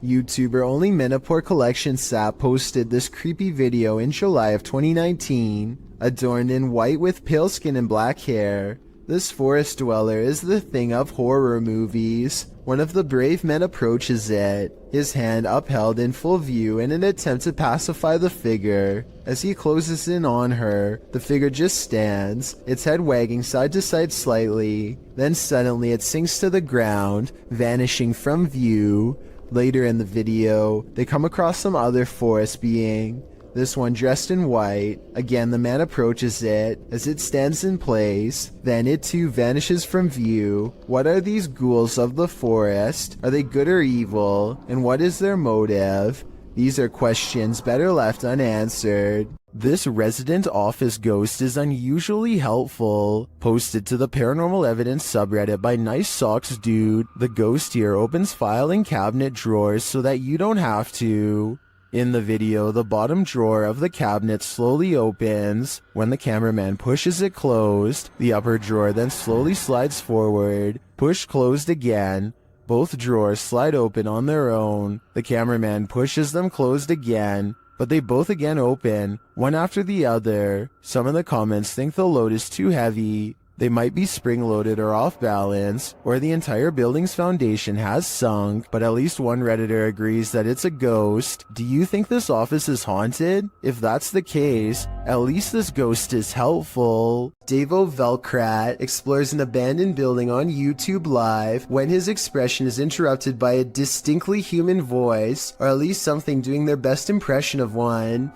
YouTuber Only Menopore Collection Sap posted this creepy video in July of 2019. Adorned in white with pale skin and black hair, this forest dweller is the thing of horror movies. One of the brave men approaches it, his hand upheld in full view in an attempt to pacify the figure. As he closes in on her, the figure just stands, its head wagging side to side slightly. Then suddenly it sinks to the ground, vanishing from view. Later in the video, they come across some other forest being, this one dressed in white. Again, the man approaches it as it stands in place, then it too vanishes from view. What are these ghouls of the forest? Are they good or evil? And what is their motive? These are questions better left unanswered. This resident office ghost is unusually helpful. Posted to the Paranormal Evidence subreddit by Nice Socks Dude, the ghost here opens filing cabinet drawers so that you don't have to. In the video, the bottom drawer of the cabinet slowly opens. When the cameraman pushes it closed, the upper drawer then slowly slides forward. Push closed again. Both drawers slide open on their own. The cameraman pushes them closed again, but they both again open, one after the other. Some in the comments think the load is too heavy. They might be spring-loaded or off balance, or the entire building's foundation has sunk, but at least one Redditor agrees that it's a ghost. Do you think this office is haunted? If that's the case, at least this ghost is helpful. Davo Velkrat explores an abandoned building on YouTube Live when his expression is interrupted by a distinctly human voice, or at least something doing their best impression of one.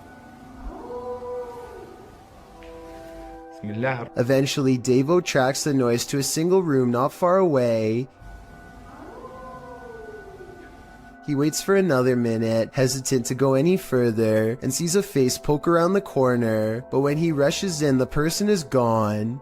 Eventually, Davo tracks the noise to a single room not far away. He waits for another minute, hesitant to go any further, and sees a face poke around the corner, but when he rushes in, the person is gone.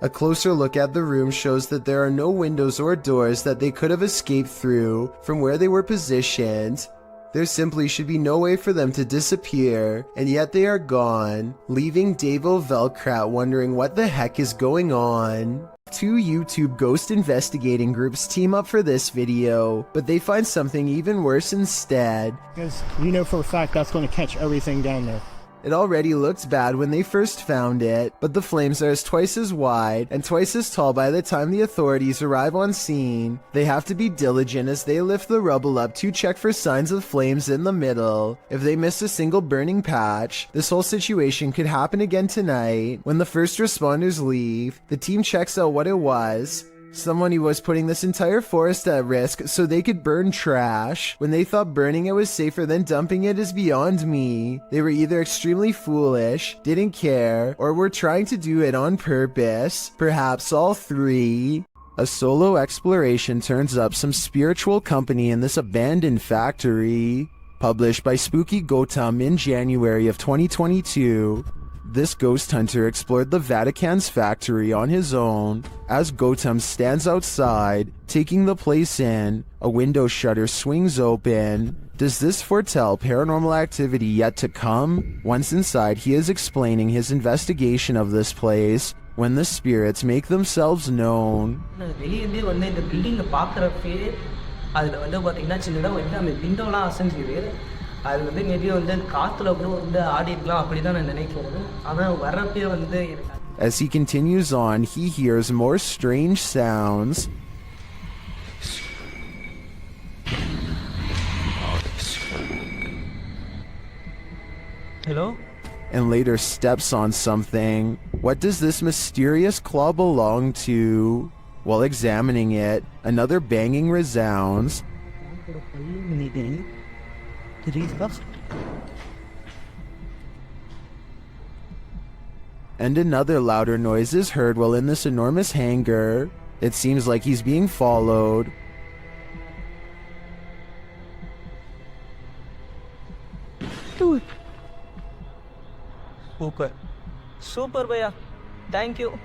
A closer look at the room shows that there are no windows or doors that they could have escaped through from where they were positioned. There simply should be no way for them to disappear, and yet they are gone, leaving Davo Velkrat wondering what the heck is going on. Two YouTube ghost investigating groups team up for this video, but they find something even worse instead. Because you know for a fact that's going to catch everything down there. It already looked bad when they first found it, but the flames are twice as wide and twice as tall by the time the authorities arrive on scene. They have to be diligent as they lift the rubble up to check for signs of flames in the middle. If they miss a single burning patch, this whole situation could happen again tonight. When the first responders leave, the team checks out what it was. Someone who was putting this entire forest at risk so they could burn trash. When they thought burning it was safer than dumping it is beyond me. They were either extremely foolish, didn't care, or were trying to do it on purpose. Perhaps all three. A solo exploration turns up some spiritual company in this abandoned factory. Published by Spooky Gautam in January of 2022. This ghost hunter explored the Vatican's factory on his own. As Gautam stands outside, taking the place in, a window shutter swings open. Does this foretell paranormal activity yet to come? Once inside, he is explaining his investigation of this place when the spirits make themselves known. அது வந்து maybe வந்து காத்துல கூட வந்து ஆடி இருக்கலாம் அப்படி தான் நான் நினைக்கிறேன் ஆனா வரப்பே வந்து As he continues on, he hears more strange sounds. Hello? And later steps on something. What does this mysterious claw belong to? While examining it, another banging resounds. And another louder noise is heard while in this enormous hangar. It seems like he's being followed. Super. Super, bhaiya. Thank you.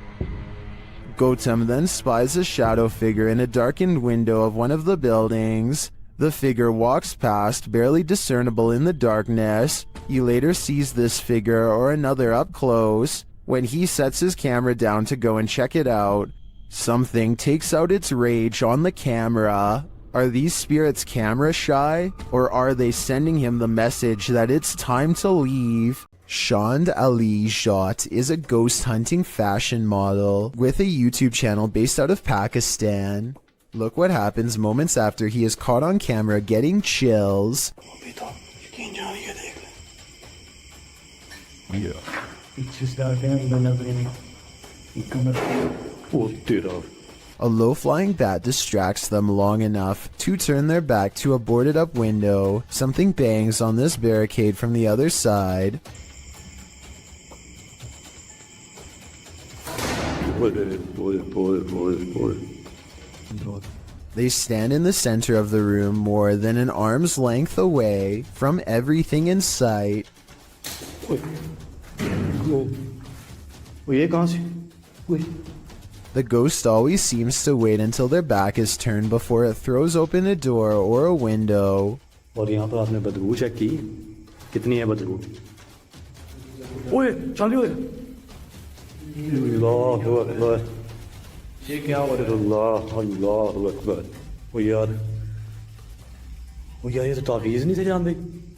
Gautam then spies a shadow figure in a darkened window of one of the buildings. The figure walks past, barely discernible in the darkness. He later sees this figure or another up close. When he sets his camera down to go and check it out, something takes out its rage on the camera. Are these spirits camera shy, or are they sending him the message that it's time to leave? Shand Ali Jat is a ghost hunting fashion model with a YouTube channel based out of Pakistan. Look what happens moments after he is caught on camera getting chills. Yeah. It's just out there, but nothing. A low-flying bat distracts them long enough to turn their back to a boarded-up window. Something bangs on this barricade from the other side. They stand in the center of the room more than an arm's length away from everything in sight. The ghost always seems to wait until their back is turned before it throws open a door or a window.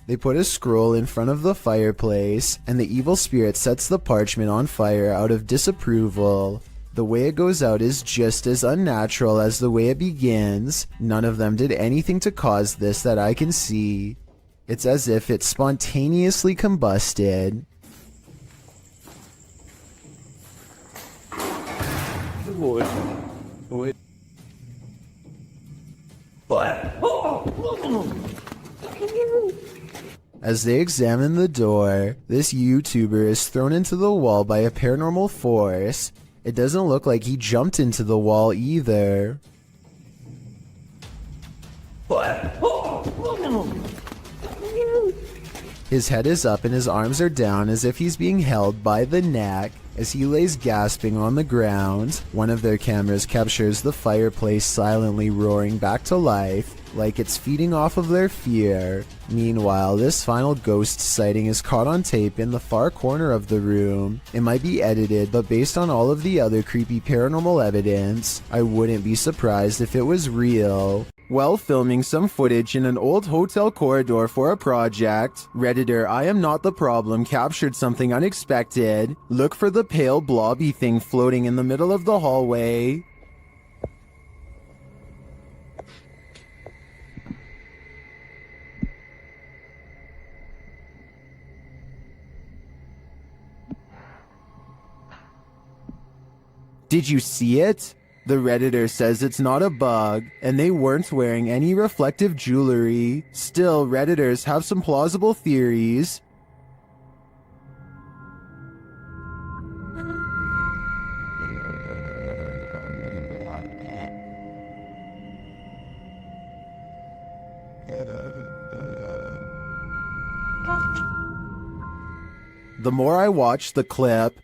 They put a scroll in front of the fireplace, and the evil spirit sets the parchment on fire out of disapproval. The way it goes out is just as unnatural as the way it begins. None of them did anything to cause this that I can see. It's as if it spontaneously combusted. As they examine the door, this YouTuber is thrown into the wall by a paranormal force. It doesn't look like he jumped into the wall either. His head is up and his arms are down as if he's being held by the neck. As he lays gasping on the ground, one of their cameras captures the fireplace silently roaring back to life, like it's feeding off of their fear. Meanwhile, this final ghost sighting is caught on tape in the far corner of the room. It might be edited, but based on all of the other creepy paranormal evidence, I wouldn't be surprised if it was real. While filming some footage in an old hotel corridor for a project, Redditor I Am Not the Problem captured something unexpected. Look for the pale blobby thing floating in the middle of the hallway. Did you see it? The Redditor says it's not a bug, and they weren't wearing any reflective jewelry. Still, Redditors have some plausible theories. The more I watch the clip,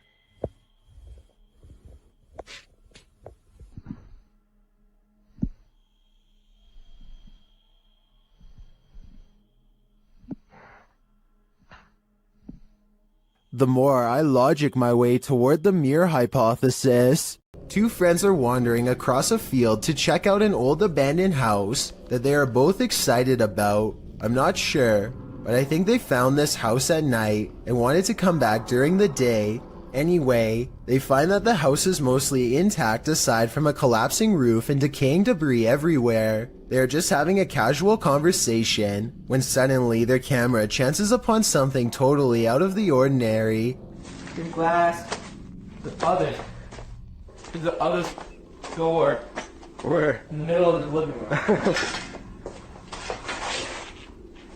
the more I logic my way toward the mirror hypothesis. Two friends are wandering across a field to check out an old abandoned house that they are both excited about. I'm not sure, but I think they found this house at night and wanted to come back during the day. Anyway, they find that the house is mostly intact aside from a collapsing roof and decaying debris everywhere. They are just having a casual conversation when suddenly their camera chances upon something totally out of the ordinary. The glass. The other door. Where? In the middle of the living room.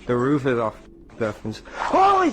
The roof is off. Definitely. Holy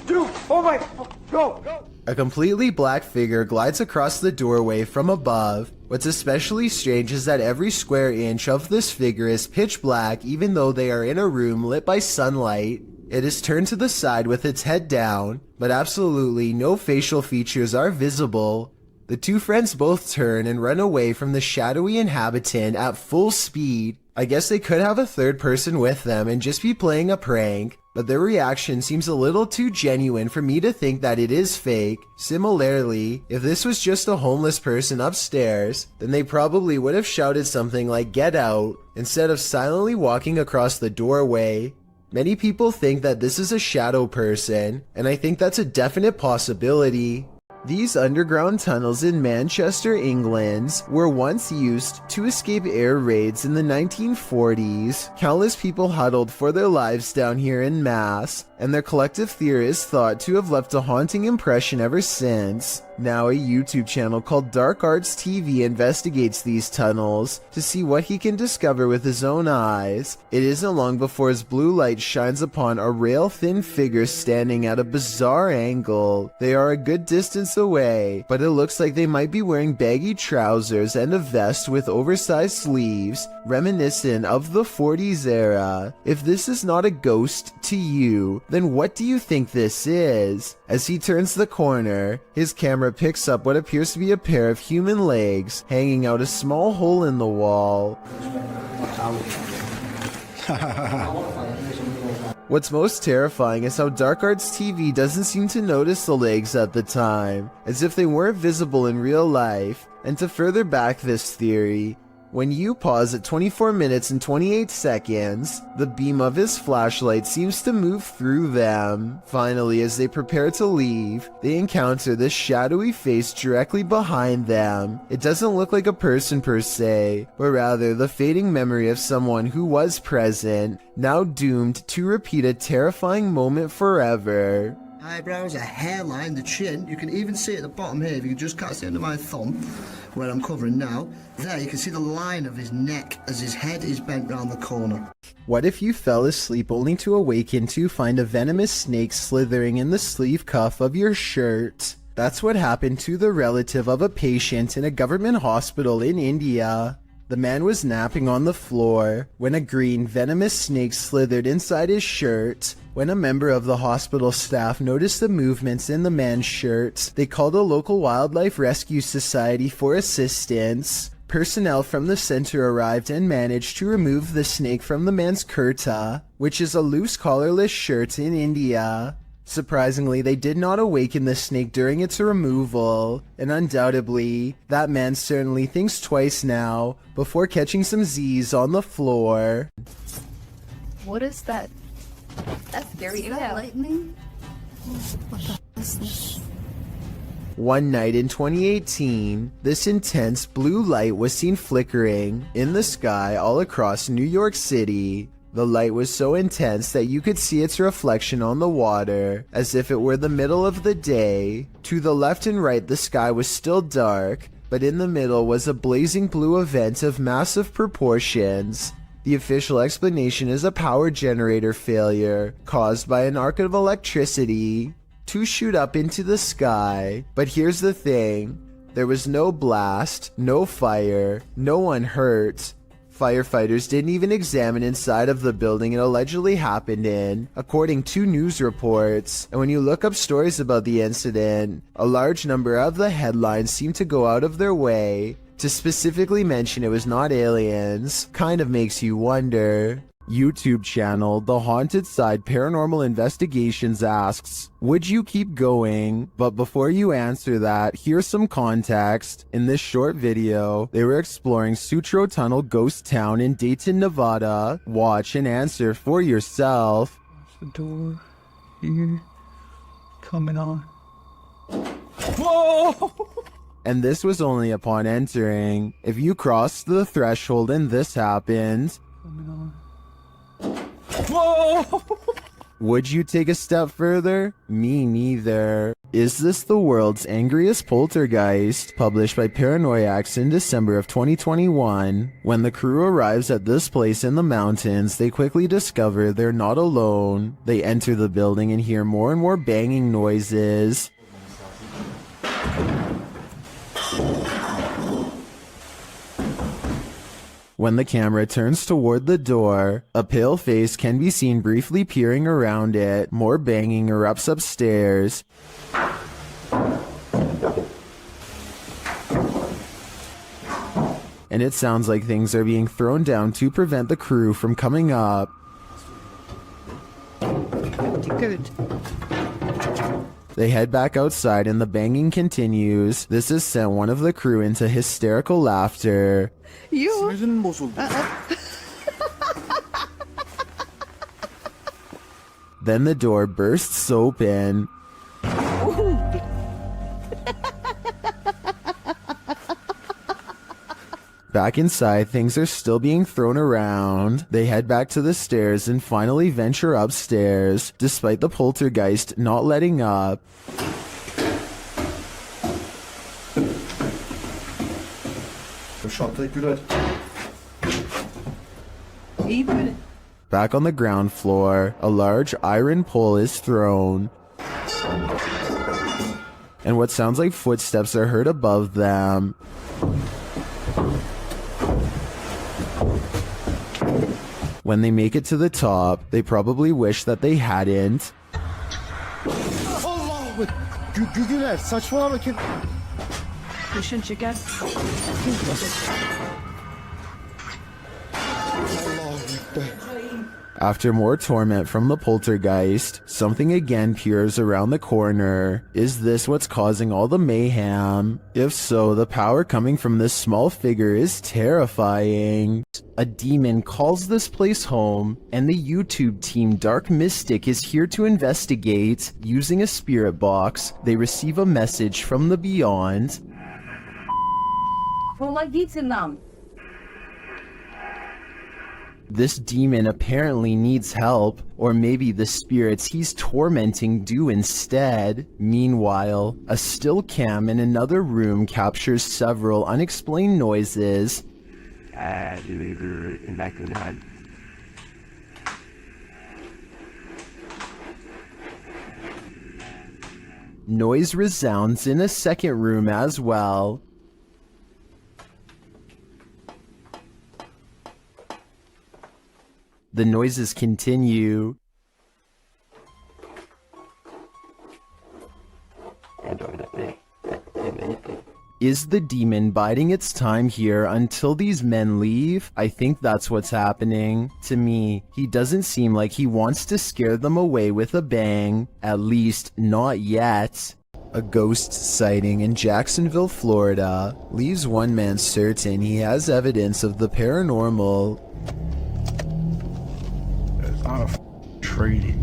dude! Oh my! Go! A completely black figure glides across the doorway from above. What's especially strange is that every square inch of this figure is pitch black even though they are in a room lit by sunlight. It is turned to the side with its head down, but absolutely no facial features are visible. The two friends both turn and run away from the shadowy inhabitant at full speed. I guess they could have a third person with them and just be playing a prank, but their reaction seems a little too genuine for me to think that it is fake. Similarly, if this was just a homeless person upstairs, then they probably would have shouted something like "Get out" instead of silently walking across the doorway. Many people think that this is a shadow person, and I think that's a definite possibility. These underground tunnels in Manchester, England, were once used to escape air raids in the 1940s. Countless people huddled for their lives down here en masse, and their collective theory is thought to have left a haunting impression ever since. Now a YouTube channel called Dark Arts TV investigates these tunnels to see what he can discover with his own eyes. It isn't long before his blue light shines upon a rail-thin figure standing at a bizarre angle. They are a good distance away, but it looks like they might be wearing baggy trousers and a vest with oversized sleeves, reminiscent of the 40s era. If this is not a ghost to you, then what do you think this is? As he turns the corner, his camera picks up what appears to be a pair of human legs hanging out a small hole in the wall. What's most terrifying is how Dark Arts TV doesn't seem to notice the legs at the time, as if they weren't visible in real life. And to further back this theory, when you pause at 24 minutes and 28 seconds, the beam of his flashlight seems to move through them. Finally, as they prepare to leave, they encounter this shadowy face directly behind them. It doesn't look like a person per se, but rather the fading memory of someone who was present, now doomed to repeat a terrifying moment forever. Eyebrows, a hairline, the chin. You can even see at the bottom here, if you can just catch the end of my thumb, where I'm covering now. There, you can see the line of his neck as his head is bent round the corner. What if you fell asleep only to awaken to find a venomous snake slithering in the sleeve cuff of your shirt? That's what happened to the relative of a patient in a government hospital in India. The man was napping on the floor when a green venomous snake slithered inside his shirt. When a member of the hospital staff noticed the movements in the man's shirt, they called a local wildlife rescue society for assistance. Personnel from the center arrived and managed to remove the snake from the man's kurta, which is a loose collarless shirt in India. Surprisingly, they did not awaken the snake during its removal, and undoubtedly, that man certainly thinks twice now before catching some Z's on the floor. What is that? That's scary. Is that lightning? What the is this? One night in 2018, this intense blue light was seen flickering in the sky all across New York City. The light was so intense that you could see its reflection on the water, as if it were the middle of the day. To the left and right, the sky was still dark, but in the middle was a blazing blue event of massive proportions. The official explanation is a power generator failure caused by an arc of electricity to shoot up into the sky. But here's the thing, there was no blast, no fire, no one hurt. Firefighters didn't even examine inside of the building it allegedly happened in, according to news reports. And when you look up stories about the incident, a large number of the headlines seem to go out of their way to specifically mention it was not aliens. Kind of makes you wonder. YouTube channel The Haunted Side Paranormal Investigations asks, would you keep going? But before you answer that, here's some context. In this short video, they were exploring Sutro Tunnel Ghost Town in Dayton, Nevada. Watch and answer for yourself. The door here coming on. Whoa! And this was only upon entering. If you crossed the threshold and this happened, Coming on. Whoa! would you take a step further? Me neither. Is this the world's angriest poltergeist? Published by Paranoiacs in December of 2021. When the crew arrives at this place in the mountains, they quickly discover they're not alone. They enter the building and hear more and more banging noises. When the camera turns toward the door, a pale face can be seen briefly peering around it. More banging erupts upstairs. And it sounds like things are being thrown down to prevent the crew from coming up. Good. They head back outside and the banging continues. This has sent one of the crew into hysterical laughter. You. Then the door bursts open. Back inside, things are still being thrown around. They head back to the stairs and finally venture upstairs, despite the poltergeist not letting up. Back on the ground floor, a large iron pole is thrown. And what sounds like footsteps are heard above them. When they make it to the top, they probably wish that they hadn't. After more torment from the poltergeist, something again peers around the corner. Is this what's causing all the mayhem? If so, the power coming from this small figure is terrifying. A demon calls this place home, and the YouTube team Dark Mystic is here to investigate. Using a spirit box, they receive a message from the beyond. This demon apparently needs help, or maybe the spirits he's tormenting do instead. Meanwhile, a still cam in another room captures several unexplained noises. Noise resounds in a second room as well. The noises continue. Is the demon biding its time here until these men leave? I think that's what's happening. To me, he doesn't seem like he wants to scare them away with a bang. At least, not yet. A ghost sighting in Jacksonville, Florida, leaves one man certain he has evidence of the paranormal. It's not a tree.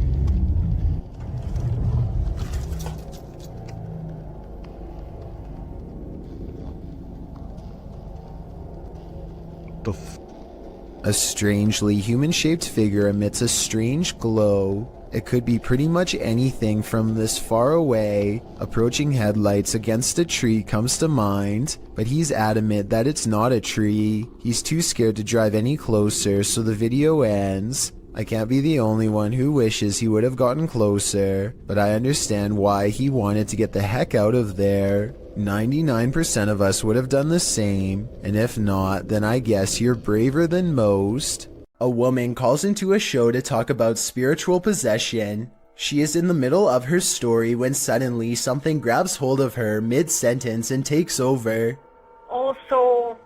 A strangely human-shaped figure emits a strange glow. It could be pretty much anything from this far away. Approaching headlights against a tree comes to mind, but he's adamant that it's not a tree. He's too scared to drive any closer, so the video ends. I can't be the only one who wishes he would have gotten closer, but I understand why he wanted to get the heck out of there. 99% of us would have done the same, and if not, then I guess you're braver than most. A woman calls into a show to talk about spiritual possession. She is in the middle of her story when suddenly something grabs hold of her mid-sentence and takes over. Also,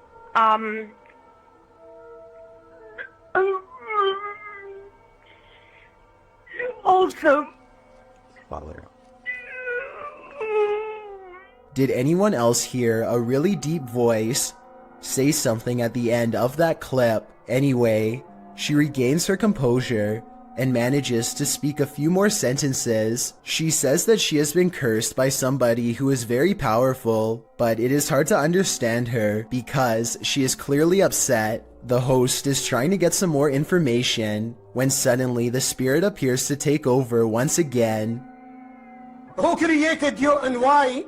Did anyone else hear a really deep voice say something at the end of that clip? Anyway, she regains her composure and manages to speak a few more sentences. She says that she has been cursed by somebody who is very powerful, but it is hard to understand her because she is clearly upset. The host is trying to get some more information when suddenly the spirit appears to take over once again. Who created you and why?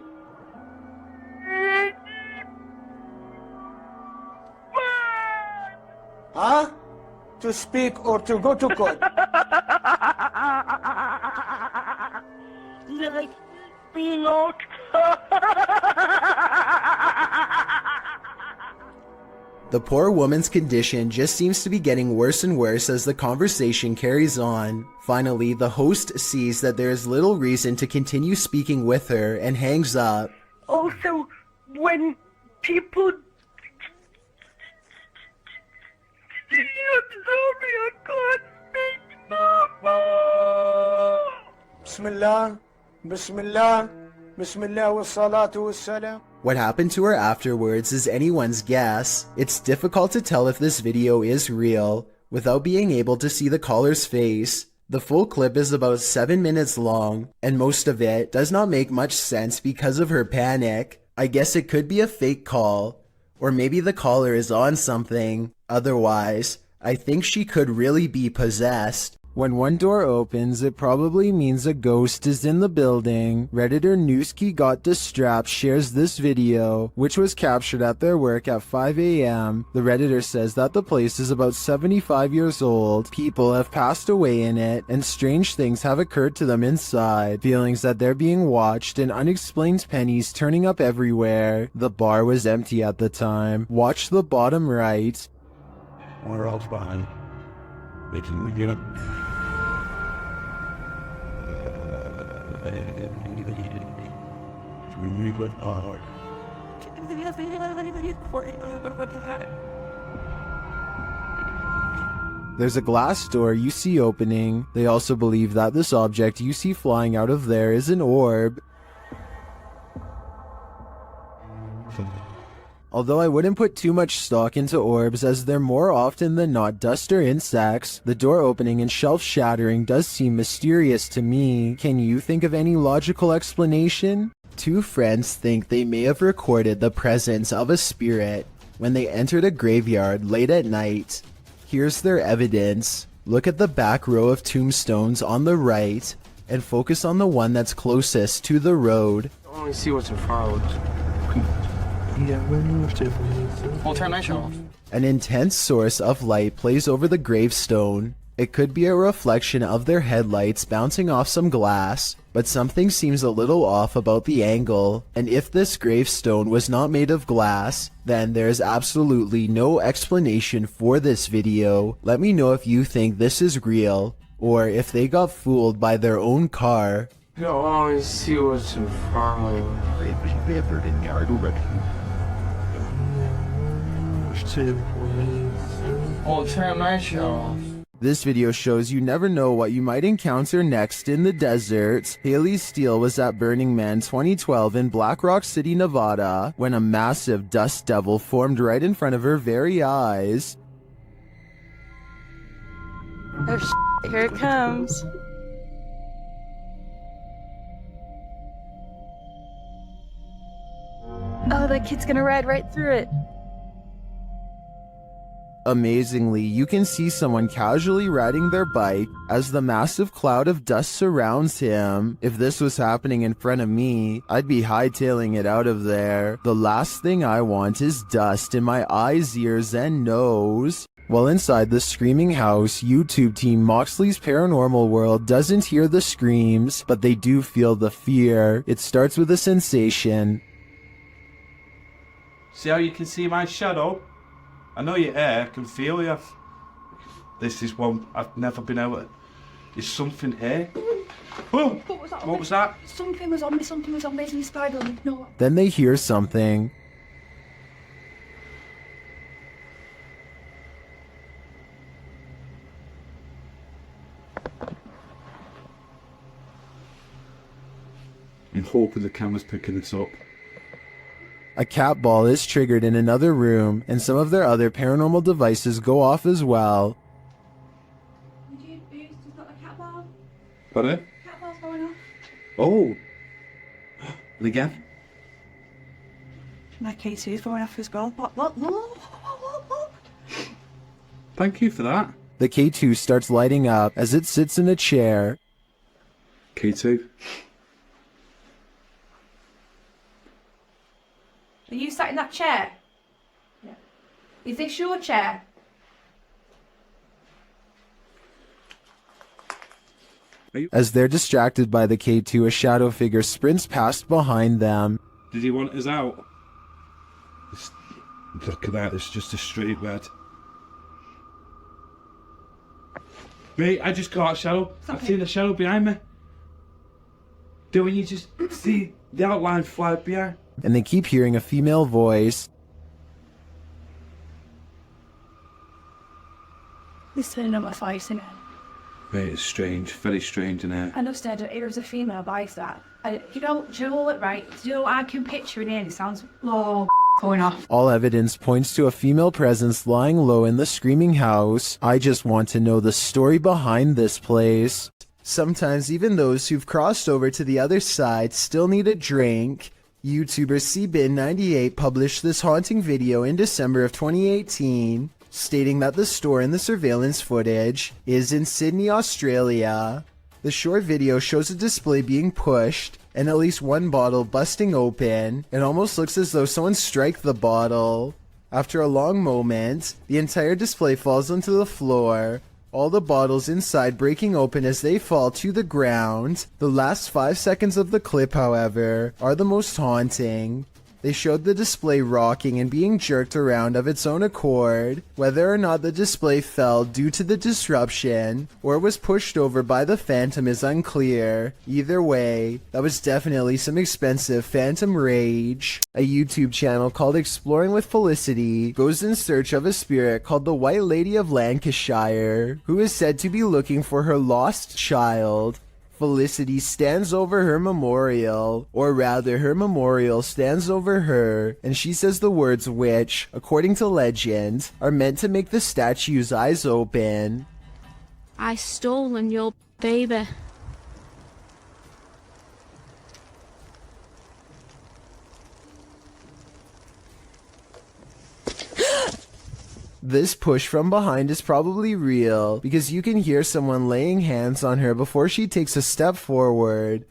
Huh? To speak or to go to court? like being out. The poor woman's condition just seems to be getting worse and worse as the conversation carries on. Finally, the host sees that there is little reason to continue speaking with her and hangs up. Also, when people... Bismillah, Bismillah, Bismillah wa salatu wa salam. What happened to her afterwards is anyone's guess. It's difficult to tell if this video is real without being able to see the caller's face. The full clip is about 7 minutes long, and most of it does not make much sense because of her panic. I guess it could be a fake call, or maybe the caller is on something. Otherwise, I think she could really be possessed. When one door opens, it probably means a ghost is in the building. Redditor Newski Got Distrapped shares this video, which was captured at their work at 5 a.m. The Redditor says that the place is about 75 years old. People have passed away in it, and strange things have occurred to them inside. Feelings that they're being watched, and unexplained pennies turning up everywhere. The bar was empty at the time. Watch the bottom right. Where else behind? Making me get up. There's a glass door you see opening. They also believe that this object you see flying out of there is an orb. Although I wouldn't put too much stock into orbs as they're more often than not dust or insects, the door opening and shelf shattering does seem mysterious to me. Can you think of any logical explanation? Two friends think they may have recorded the presence of a spirit when they entered a graveyard late at night. Here's their evidence. Look at the back row of tombstones on the right and focus on the one that's closest to the road. I want to see what's in front of us. We'll turn my show off. An intense source of light plays over the gravestone. It could be a reflection of their headlights bouncing off some glass, but something seems a little off about the angle. And if this gravestone was not made of glass, then there's absolutely no explanation for this video. Let me know if you think this is real, or if they got fooled by their own car. I want to see what's in front of us. We'll turn my show off. This video shows you never know what you might encounter next in the desert. Haley Steele was at Burning Man 2012 in Black Rock City, Nevada, when a massive dust devil formed right in front of her very eyes. Oh, here it comes. Oh, that kid's gonna ride right through it. Amazingly, you can see someone casually riding their bike as the massive cloud of dust surrounds him. If this was happening in front of me, I'd be hightailing it out of there. The last thing I want is dust in my eyes, ears, and nose. While inside the screaming house, YouTube team Moxley's Paranormal World doesn't hear the screams, but they do feel the fear. It starts with a sensation. See how you can see my shadow? I know you're here, I can feel you. This is one I've never been able to... There's something here. Whoa! What was that? Something was on me, there's a spider on me. No. Then they hear something. I'm hoping the camera's picking this up. A cat ball is triggered in another room, and some of their other paranormal devices go off as well. Pardon? Cat ball's going off. Oh! And again? My K2's going off as well. What? Thank you for that. The K2 starts lighting up as it sits in a chair. K2. Are you sat in that chair? Yeah. Is this your chair? As they're distracted by the K2, a shadow figure sprints past behind them. Did he want us out? Look at that, it's just a straight red. Mate, I just got a shadow. I've seen a shadow behind me. Don't you just see the outline fly behind? And they keep hearing a female voice. He's turning on my face, innit? Mate, it's strange, very strange in here. I know, said it was a female voice that. Do you know what, right? Do you know what I can picture in here? It sounds going off. All evidence points to a female presence lying low in the screaming house. I just want to know the story behind this place. Sometimes even those who've crossed over to the other side still need a drink. YouTuber cbin98 published this haunting video in December of 2018, stating that the store in the surveillance footage is in Sydney, Australia. The short video shows a display being pushed and at least one bottle busting open. It almost looks as though someone struck the bottle. After a long moment, the entire display falls onto the floor, all the bottles inside breaking open as they fall to the ground. The last 5 seconds of the clip, however, are the most haunting. They showed the display rocking and being jerked around of its own accord. Whether or not the display fell due to the disruption or was pushed over by the phantom is unclear. Either way, that was definitely some expensive phantom rage. A YouTube channel called Exploring with Felicity goes in search of a spirit called the White Lady of Lancashire, who is said to be looking for her lost child. Felicity stands over her memorial, or rather her memorial stands over her, and she says the words which, according to legend, are meant to make the statue's eyes open. I stolen your baby. This push from behind is probably real, because you can hear someone laying hands on her before she takes a step forward.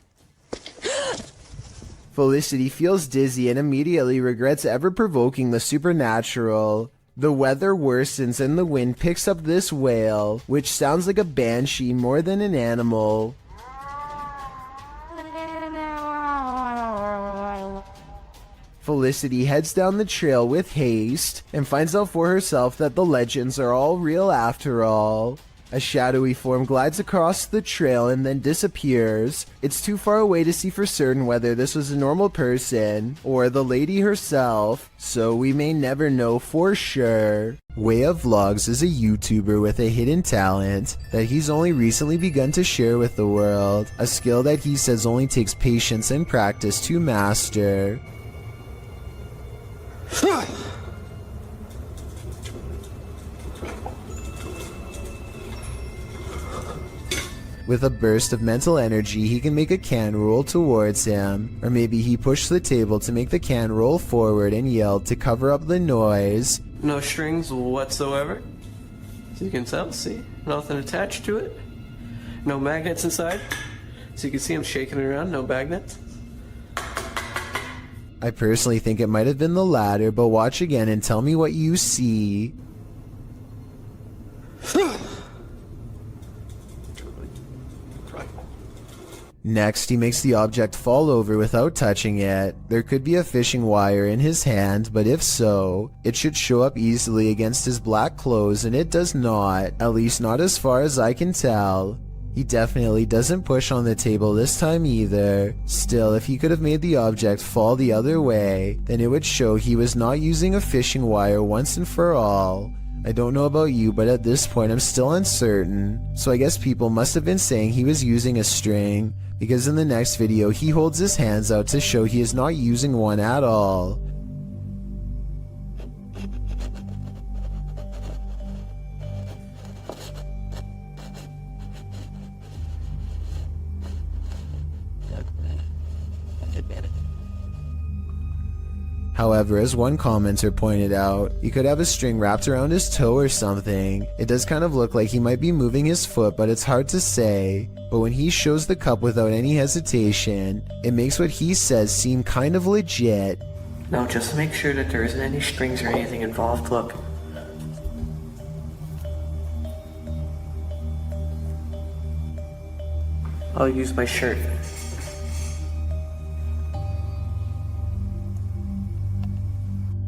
Felicity feels dizzy and immediately regrets ever provoking the supernatural. The weather worsens and the wind picks up this wail, which sounds like a banshee more than an animal. Felicity heads down the trail with haste and finds out for herself that the legends are all real after all. A shadowy form glides across the trail and then disappears. It's too far away to see for certain whether this was a normal person or the lady herself, so we may never know for sure. Way of Vlogs is a YouTuber with a hidden talent that he's only recently begun to share with the world, a skill that he says only takes patience and practice to master. With a burst of mental energy, he can make a can roll towards him, or maybe he pushed the table to make the can roll forward and yelled to cover up the noise. No strings whatsoever. So you can tell, see? Nothing attached to it. No magnets inside. So you can see him shaking it around, no magnets. I personally think it might have been the latter, but watch again and tell me what you see. Next, he makes the object fall over without touching it. There could be a fishing wire in his hand, but if so, it should show up easily against his black clothes, and it does not, at least not as far as I can tell. He definitely doesn't push on the table this time either. Still, if he could have made the object fall the other way, then it would show he was not using a fishing wire once and for all. I don't know about you, but at this point I'm still uncertain, so I guess people must have been saying he was using a string, because in the next video he holds his hands out to show he is not using one at all. However, as one commenter pointed out, he could have a string wrapped around his toe or something. It does kind of look like he might be moving his foot, but it's hard to say. But when he shows the cup without any hesitation, it makes what he says seem kind of legit. Now just make sure that there isn't any strings or anything involved, look. I'll use my shirt.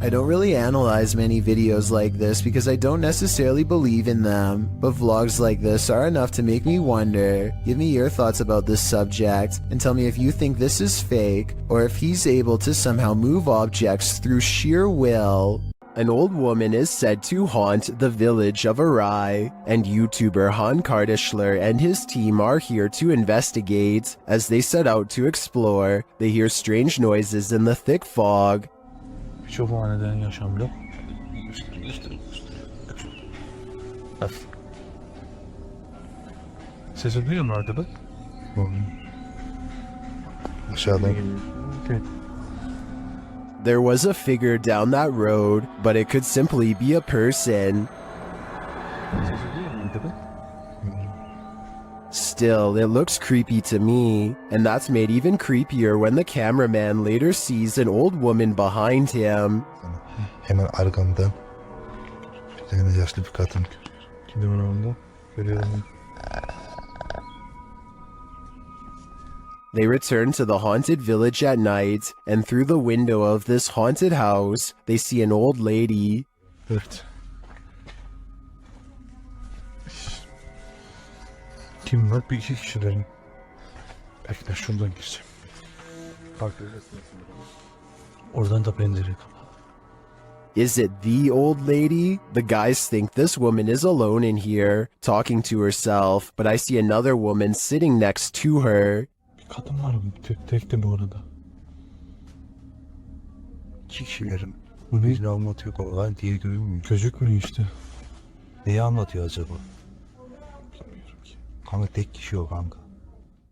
I don't really analyze many videos like this because I don't necessarily believe in them, but vlogs like this are enough to make me wonder. Give me your thoughts about this subject and tell me if you think this is fake or if he's able to somehow move objects through sheer will. An old woman is said to haunt the village of Arai, and YouTuber Han Kardashler and his team are here to investigate. As they set out to explore, they hear strange noises in the thick fog. شوفوا أنا ده yaşamda. Sesi duyuyor mu arkada? Aşağıdan. There was a figure down that road, but it could simply be a person. Still, it looks creepy to me, and that's made even creepier when the cameraman later sees an old woman behind him. Hemen arkamda bir tane yaşlı bir kadın. Gidiyorum orada. Görüyorum. They return to the haunted village at night, and through the window of this haunted house, they see an old lady. Evet. Kim var? Bir iki kişilerin. Belki de şuradan gireceğim. Bak. Oradan da pencere kapalı. Is it the old lady? The guys think this woman is alone in here, talking to herself, but I see another woman sitting next to her. Kadın var mı? Tek de bu arada. İki kişilerin. Bu ne anlatıyor kolay diye görünmüyor. Gözükmüyor işte. Neyi anlatıyor acaba? Bilmiyorum ki. Kanka tek kişi o kanka.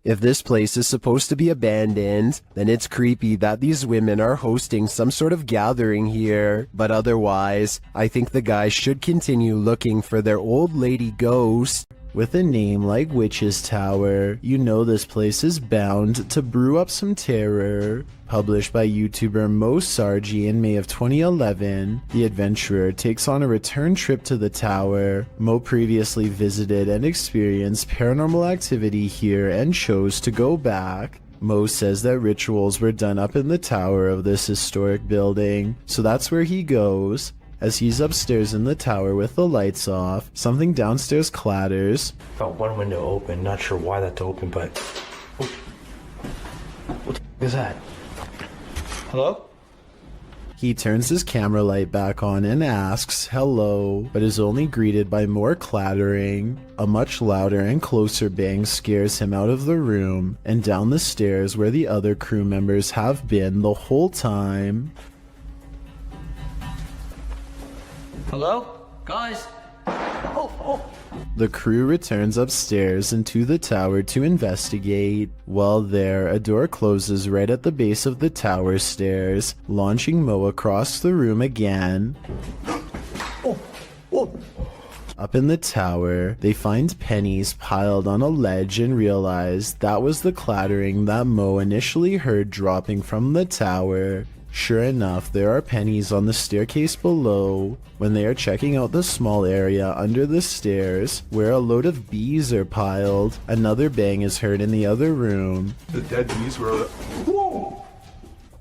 If this place is supposed to be abandoned, then it's creepy that these women are hosting some sort of gathering here. But otherwise, I think the guys should continue looking for their old lady ghost. With a name like Witch's Tower, you know this place is bound to brew up some terror. Published by YouTuber Mo Sargi in May of 2011, the adventurer takes on a return trip to the tower. Mo previously visited and experienced paranormal activity here and chose to go back. Mo says that rituals were done up in the tower of this historic building, so that's where he goes. As he's upstairs in the tower with the lights off, something downstairs clatters. Felt one window open, not sure why that's open, but... What the is that? Hello? He turns his camera light back on and asks hello, but is only greeted by more clattering. A much louder and closer bang scares him out of the room and down the stairs where the other crew members have been the whole time. Hello? Guys? The crew returns upstairs and to the tower to investigate. While there, a door closes right at the base of the tower stairs, launching Mo across the room again. Up in the tower, they find pennies piled on a ledge and realize that was the clattering that Mo initially heard dropping from the tower. Sure enough, there are pennies on the staircase below. When they are checking out the small area under the stairs, where a load of bees are piled, another bang is heard in the other room. The dead bees were... Whoa!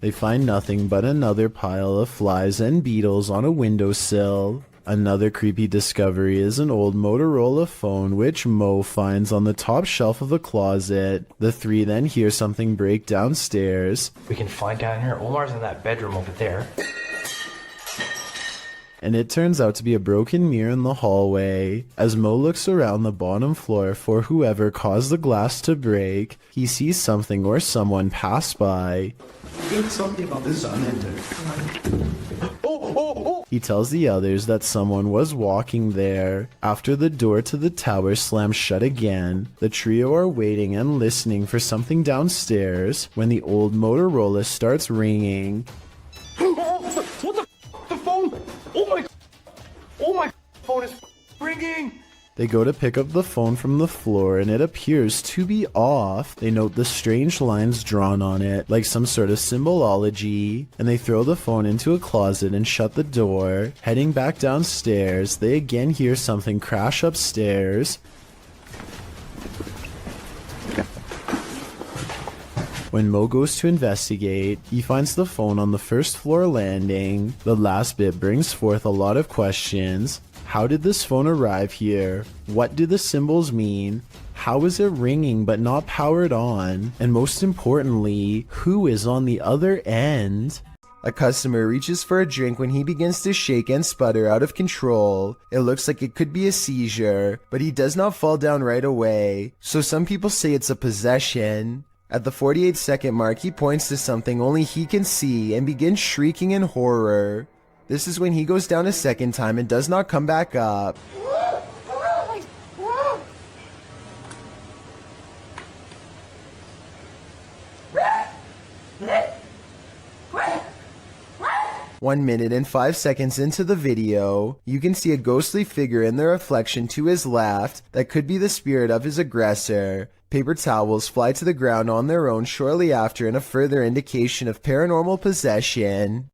They find nothing but another pile of flies and beetles on a windowsill. Another creepy discovery is an old Motorola phone which Mo finds on the top shelf of the closet. The three then hear something break downstairs. We can find down here. Omar's in that bedroom over there. And it turns out to be a broken mirror in the hallway. As Mo looks around the bottom floor for whoever caused the glass to break, he sees something or someone pass by. There's something about this unentered. He tells the others that someone was walking there. After the door to the tower slams shut again, the trio are waiting and listening for something downstairs when the old Motorola starts ringing. What the The phone! Oh my phone is ringing! They go to pick up the phone from the floor and it appears to be off. They note the strange lines drawn on it, like some sort of symbolology, and they throw the phone into a closet and shut the door. Heading back downstairs, they again hear something crash upstairs. When Mo goes to investigate, he finds the phone on the first floor landing. The last bit brings forth a lot of questions. How did this phone arrive here? What do the symbols mean? How is it ringing but not powered on? And most importantly, who is on the other end? A customer reaches for a drink when he begins to shake and sputter out of control. It looks like it could be a seizure, but he does not fall down right away, so some people say it's a possession. At the 48-second mark, he points to something only he can see and begins shrieking in horror. This is when he goes down a second time and does not come back up. One minute and 5 seconds into the video, you can see a ghostly figure in the reflection to his left that could be the spirit of his aggressor. Paper towels fly to the ground on their own shortly after in a further indication of paranormal possession.